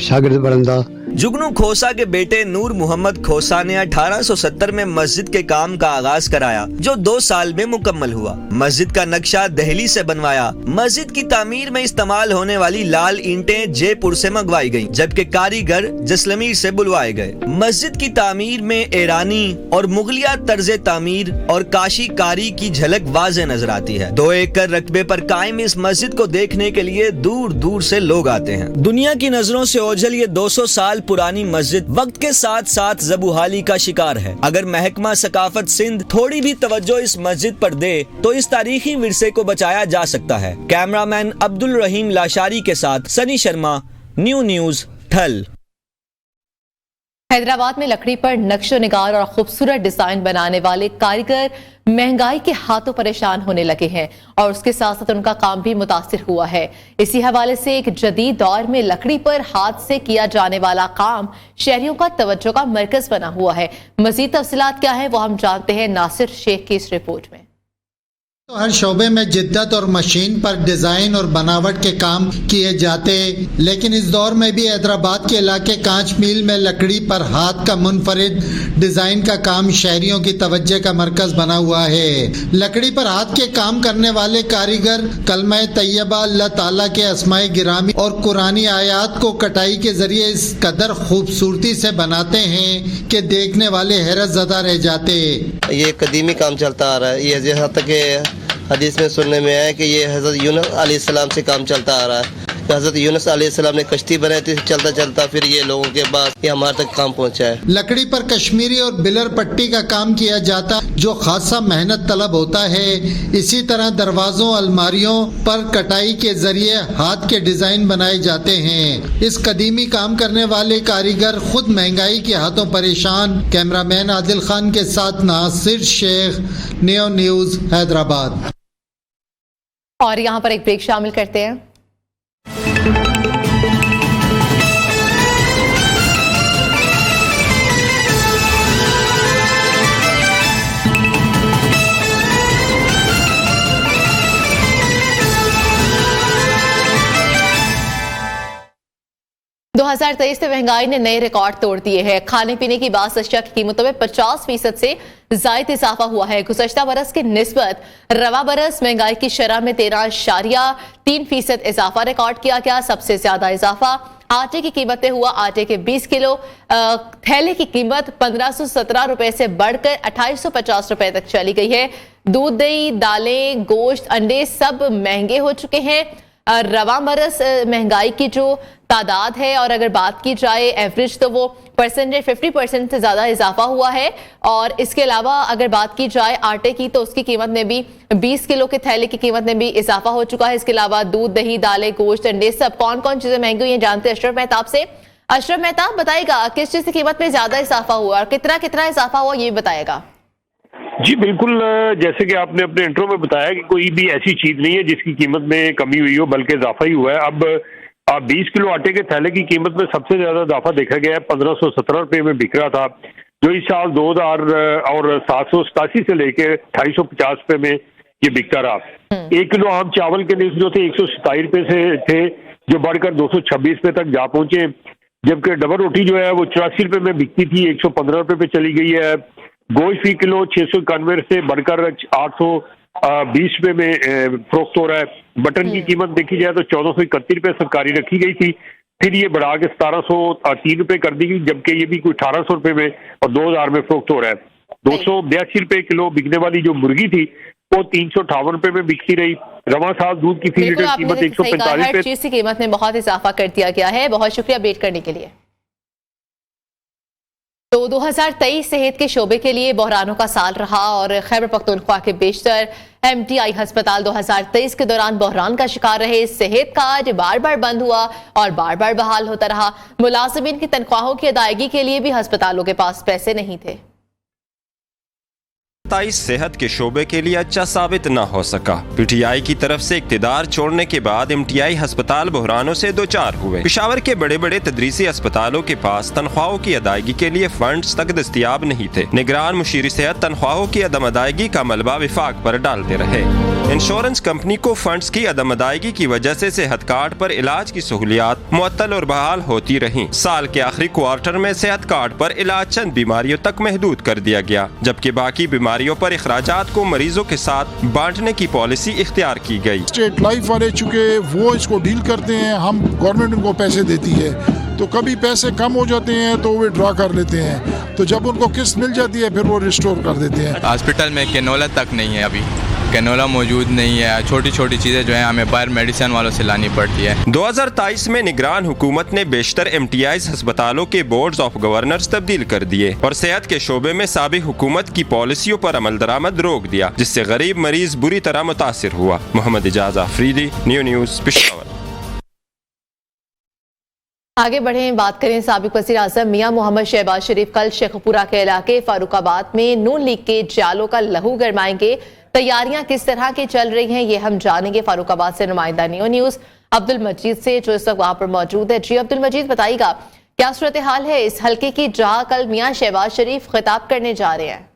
शागिर्द पढ़ंदा। जुगनू खोसा के बेटे नूर मोहम्मद खोसा ने 1870 में मस्जिद के काम का आगाज कराया, जो 2 साल में मुकम्मल हुआ। मस्जिद का नक्शा दिल्ली से बनवाया। मस्जिद की तामीर में इस्तेमाल होने वाली लाल ईंटें जयपुर से मंगवाई गयी, जबकि कारीगर जैसलमेर से बुलवाए गए। मस्जिद की तामीर में ईरानी और मुगलिया तर्ज तामीर और काशी कारी की झलक वाज़े नजर आती है। 2 एकड़ रकबे पर कायम इस मस्जिद को देखने के लिए दूर दूर से लोग आते हैं। दुनिया की नजरों से ओझल ये 200 साल पुरानी मस्जिद वक्त के साथ साथ ज़बूहाली का शिकार है। अगर महकमा सकाफत सिंध थोड़ी भी तवज्जो इस मस्जिद पर दे तो इस तारीखी विरसे को बचाया जा सकता है। कैमरामैन अब्दुल रहीम लाशारी के साथ सनी शर्मा, न्यू न्यूज़ ठल। हैदराबाद में लकड़ी पर नक्शो निगार और खूबसूरत डिजाइन बनाने वाले कारीगर महंगाई के हाथों परेशान होने लगे हैं और उसके साथ साथ उनका काम भी मुतासिर हुआ है। इसी हवाले से एक जदीद दौर में लकड़ी पर हाथ से किया जाने वाला काम शहरियों का तवज्जो का मरकज बना हुआ है। मजीद तफसीलात क्या है वो हम जानते हैं नासिर शेख की इस रिपोर्ट में। तो हर शोबे में जिद्दत और मशीन पर डिजाइन और बनावट के काम किए जाते, लेकिन इस दौर में भी हैदराबाद के इलाके कांच मिल में लकड़ी पर हाथ का मुनफरिद डिजाइन का काम शहरियों की तवज्जो का मरकज बना हुआ है। लकड़ी पर हाथ के काम करने वाले कारीगर कलमा तैयबा, अल्लाह ताला के अस्माए गिरामी और कुरानी आयात को कटाई के जरिए इस कदर खूबसूरती से बनाते हैं कि देखने वाले हैरत ज़दा रह जाते। ये कदीमी काम चलता आ रहा है। ये जहाँ तक हदीस में सुनने में आया कि ये हज़रत यूनुस अलैहिस्सलाम से काम चलता आ रहा है। हज़रत यूनुस अलैहिस्सलाम ने कश्ती बनाई थी, चलता चलता फिर ये लोगों के पास ये हमारे तक काम पहुंचा है। लकड़ी पर कश्मीरी और बिलर पट्टी का काम किया जाता, जो खासा मेहनत तलब होता है। इसी तरह दरवाजों, अलमारियों पर कटाई के जरिए हाथ के डिजाइन बनाए जाते हैं। इस कदीमी काम करने वाले कारीगर खुद महंगाई के हाथों परेशान। कैमरामैन आदिल खान के साथ नासिर शेख, न्यू न्यूज़ हैदराबाद। और यहाँ पर एक ब्रेक शामिल करते हैं। 2023 में महंगाई ने नए रिकॉर्ड तोड़ दिए हैं। खाने पीने की बास अशिया की कीमतों में 50% से जायद इजाफा हुआ है। गुज़श्ता बरस के निस्बत रवा बरस महंगाई की शरह में 13.3% इजाफा रिकॉर्ड किया गया। सबसे ज्यादा इजाफा आटे की कीमत में हुआ। आटे के 20 किलो थैले की कीमत 1517 रुपए से बढ़कर 2850 रुपए तक चली गई है। दूध, दही, दालें, गोश्त, अंडे सब महंगे हो चुके हैं। रवा बरस महंगाई की जो तादाद है और अगर बात की जाए एवरेज तो वो परसेंटेज 50% से ज़्यादा इजाफा हुआ है। और इसके अलावा अगर बात की जाए आटे की तो उसकी कीमत में भी 20 किलो के थैले की कीमत में भी इजाफा हो चुका है। इसके अलावा दूध, दही, दालें, गोश्त, अंडे सब कौन कौन चीज़ें महंगी हुई हैं जानते हैं अशरफ मेहताब से। अशरफ मेहताब बताएगा किस चीज़ की कीमत में ज़्यादा इजाफा हुआ और कितना कितना इजाफा हुआ ये बताएगा। जी बिल्कुल, जैसे कि आपने अपने इंट्रो में बताया कि कोई भी ऐसी चीज नहीं है जिसकी कीमत में कमी हुई हो, बल्कि इजाफा ही हुआ है। अब 20 किलो आटे के थैले की कीमत में सबसे ज्यादा इजाफा देखा गया है। 1517 रुपये में बिक रहा था, जो इस साल 2787 से लेकर 2850 रुपये में ये बिकता रहा। 1 किलो आम चावल के जो थे 127 रुपये से थे, जो बढ़कर 226 रुपये तक जा पहुंचे। जबकि डबल रोटी जो है वो 84 रुपये में बिकती थी, 115 रुपये पे चली गई है। गोश्त फी किलो 691 से बढ़कर 820 रुपये में फरोख्त हो रहा है। बटन की कीमत देखी जाए तो 1431 रुपये सरकारी रखी गई थी, फिर ये बढ़ा के 1703 रुपये कर दी गई, जबकि ये भी कोई 1800 रुपये में और 2000 में फरोख्त हो रहा है। 282 रुपये किलो बिकने वाली जो मुर्गी थी वो 358 रुपये में बिकती रही। रवा साल दूध की फी लीटर कीमत 145 रुपये। चीज की कीमत में बहुत इजाफा कर दिया गया है। बहुत शुक्रिया अपडेट करने के लिए। तो तो 2023 सेहत के शोबे के लिए बहरानों का साल रहा और खैबर पख्तूनख्वा के बेशतर MTI हस्पताल 2023 के दौरान बहरान का शिकार रहे। सेहत कार्ड बार बार बंद हुआ और बार बार बहाल होता रहा। मुलाजिमीन की तनख्वाहों की अदायगी के लिए भी अस्पतालों के पास पैसे नहीं थे। सेहत के शोबे के लिए अच्छा साबित न हो सका। PTI की तरफ से इक्तिदार छोड़ने के बाद MTI हस्पताल बहरानों से दो चार हुए। पेशावर के बड़े बड़े तदरीसी अस्पतालों के पास तनख्वाहों की अदायगी के लिए फंड्स तक दस्तियाब नहीं थे। निगरान मुशीर सेहत तनख्वाहों की अदम अदायगी का मलबा विफाक पर डालते रहे। इंश्योरेंस कंपनी को फंड्स की अदम अदायगी की वजह से सेहत कार्ड पर इलाज की सहूलियात मुअत्तल और बहाल होती रहीं। साल के आखिरी क्वार्टर में सेहत कार्ड पर इलाज चंद बीमारियों तक महदूद कर दिया गया, जबकि बाकी बीमारियों पर इखराजात को मरीजों के साथ बांटने की पॉलिसी इख्तियार की गई। स्टेट लाइफ वाले चुके वो इसको डील करते हैं, हम गवर्नमेंट उनको पैसे देती है, तो कभी पैसे कम हो जाते हैं तो वे ड्रा कर लेते हैं, तो जब उनको किस्त मिल जाती है फिर वो रिस्टोर कर देते हैं। हॉस्पिटल में कैनोला तक नहीं है, अभी कैनोला मौजूद नहीं है। छोटी छोटी चीजें जो है हमें बाहर मेडिसिन वालों से लानी पड़ती है। 2023 में निगरान हुकूमत ने बेशतर MTI अस्पतालों के बोर्ड्स ऑफ गवर्नर्स तब्दील कर दिए और सेहत के शोबे में साबिक हुकूमत की पॉलिसियों पर अमल दरामद रोक दिया, जिससे गरीब मरीज बुरी तरह मुतासिर हुआ। मोहम्मद इजाज आफरीदी, न्यूज़ पेशावर। आगे बढ़े, बात करें साबिक वज़ीर आज़म मियां मोहम्मद शहबाज शरीफ कल शेखपुरा के इलाके फारूकाबाद में नून लीग के जालों का लहू गरमाएंगे। तैयारियां किस तरह की चल रही हैं ये हम जानेंगे फारूकाबाद से नुमाइंदा न्यूज़ अब्दुल मजीद से, जो इस वक्त वहां पर मौजूद है। जी अब्दुल मजीद, बताइएगा क्या सूरत हाल है इस हल्के की जहां कल मियां शहबाज शरीफ खिताब करने जा रहे हैं?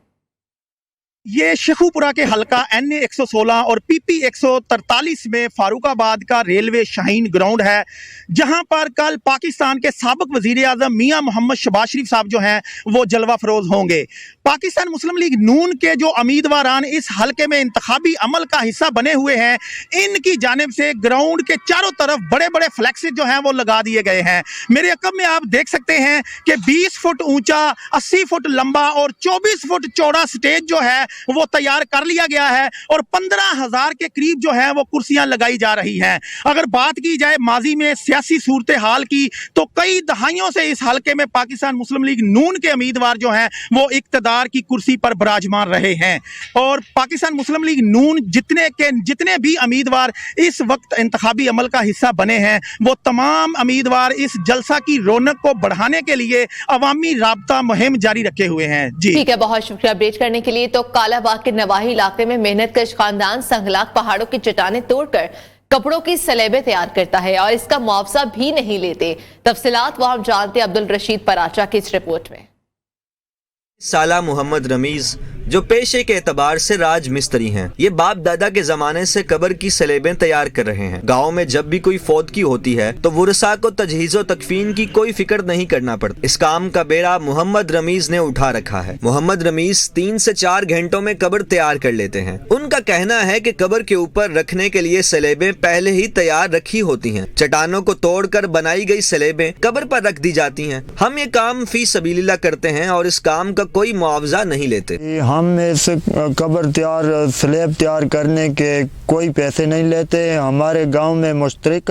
ये शेखुपुरा के हल्का NA 116 और PP 143 में फारूकाबाद का रेलवे शाहीन ग्राउंड है, जहां पर कल पाकिस्तान के साबिक वजीर आजम मियां मोहम्मद शहबाज शरीफ साहब जो हैं वो जलवा फरोज होंगे। पाकिस्तान मुस्लिम लीग नून के जो उम्मीदवारान इस हल्के में इंतखाबी अमल का हिस्सा बने हुए हैं, इनकी जानिब से ग्राउंड के चारों तरफ बड़े बड़े फ्लैक्स जो हैं वो लगा दिए गए हैं। मेरे अकब में आप देख सकते हैं कि 20 फुट ऊंचा, 80 फुट लंबा और 24 फुट चौड़ा स्टेज जो है वो तैयार कर लिया गया है और 15,000 के करीब जो है वो कुर्सियां लगाई जा रही हैं। अगर बात की जाए माजी में सियासी सूरत हाल की, तो कई दहाइयों से इस हल्के में पाकिस्तान मुस्लिम लीग नून के उम्मीदवार जो हैं वो इक्तदार की कुर्सी पर विराजमान रहे हैं और पाकिस्तान मुस्लिम लीग नून जितने भी उम्मीदवार इस वक्त इंतखाबी अमल का हिस्सा बने हैं, वो तमाम उम्मीदवार इस जलसा की रौनक को बढ़ाने के लिए अवामी राब्ता मुहिम जारी रखे हुए हैं। जी ठीक है, बहुत शुक्रिया अपडेट करने के लिए। तो कालाबाग के नवाही इलाके में मेहनतकश खानदान संगलाक पहाड़ों की चट्टानें तोड़कर कपड़ों की सलेबे तैयार करता है और इसका मुआवजा भी नहीं लेते। तफसीलात वो हम जानते अब्दुल रशीद पराचा की इस रिपोर्ट में। साला मोहम्मद रमीज जो पेशे के एतबार से राज मिस्त्री हैं, ये बाप दादा के जमाने से कब्र की सलेबें तैयार कर रहे हैं। गांव में जब भी कोई फौतगी होती है तो वुरसा को तजहीज़ो तकफीन की कोई फिक्र नहीं करना पड़ता। इस काम का बेड़ा मोहम्मद रमीज ने उठा रखा है। मोहम्मद रमीज 3 से 4 घंटों में कब्र तैयार कर लेते हैं। उनका कहना है कि कब्र के ऊपर रखने के लिए सलेबें पहले ही तैयार रखी होती हैं। चट्टानों को तोड़कर बनाई गई सलेबें कब्र पर रख दी जाती हैं। हम ये काम फी सबीलिल्लाह करते हैं और इस काम का कोई मुआवजा नहीं लेते। हम इस कब्र तैयार स्लैब तैयार करने के कोई पैसे नहीं लेते। हमारे गांव में मुश्तरक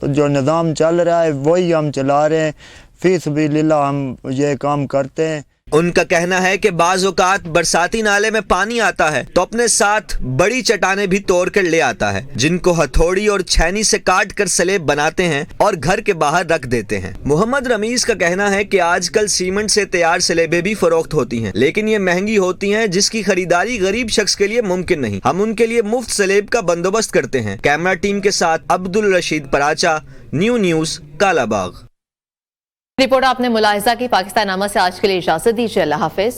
जो निज़ाम चल रहा है वही हम चला रहे हैं। फी सबीलिल्लाह हम ये काम करते हैं। उनका कहना है कि बाज़ औक़ात बरसाती नाले में पानी आता है तो अपने साथ बड़ी चट्टानें भी तोड़ कर ले आता है, जिनको हथौड़ी और छैनी से काट कर सलेब बनाते हैं और घर के बाहर रख देते हैं। मोहम्मद रमीज का कहना है कि आजकल सीमेंट से तैयार सलेबें भी फरोख्त होती हैं, लेकिन ये महंगी होती हैं, जिसकी खरीदारी गरीब शख्स के लिए मुमकिन नहीं। हम उनके लिए मुफ्त सलेब का बंदोबस्त करते हैं। कैमरा टीम के साथ अब्दुल रशीद पराचा, न्यूज़ कालाबाग। रिपोर्ट आपने मुलाहिजा की। पाकिस्तान नामा से आज के लिए इजाजत दीजिए। अल्लाह हाफिज।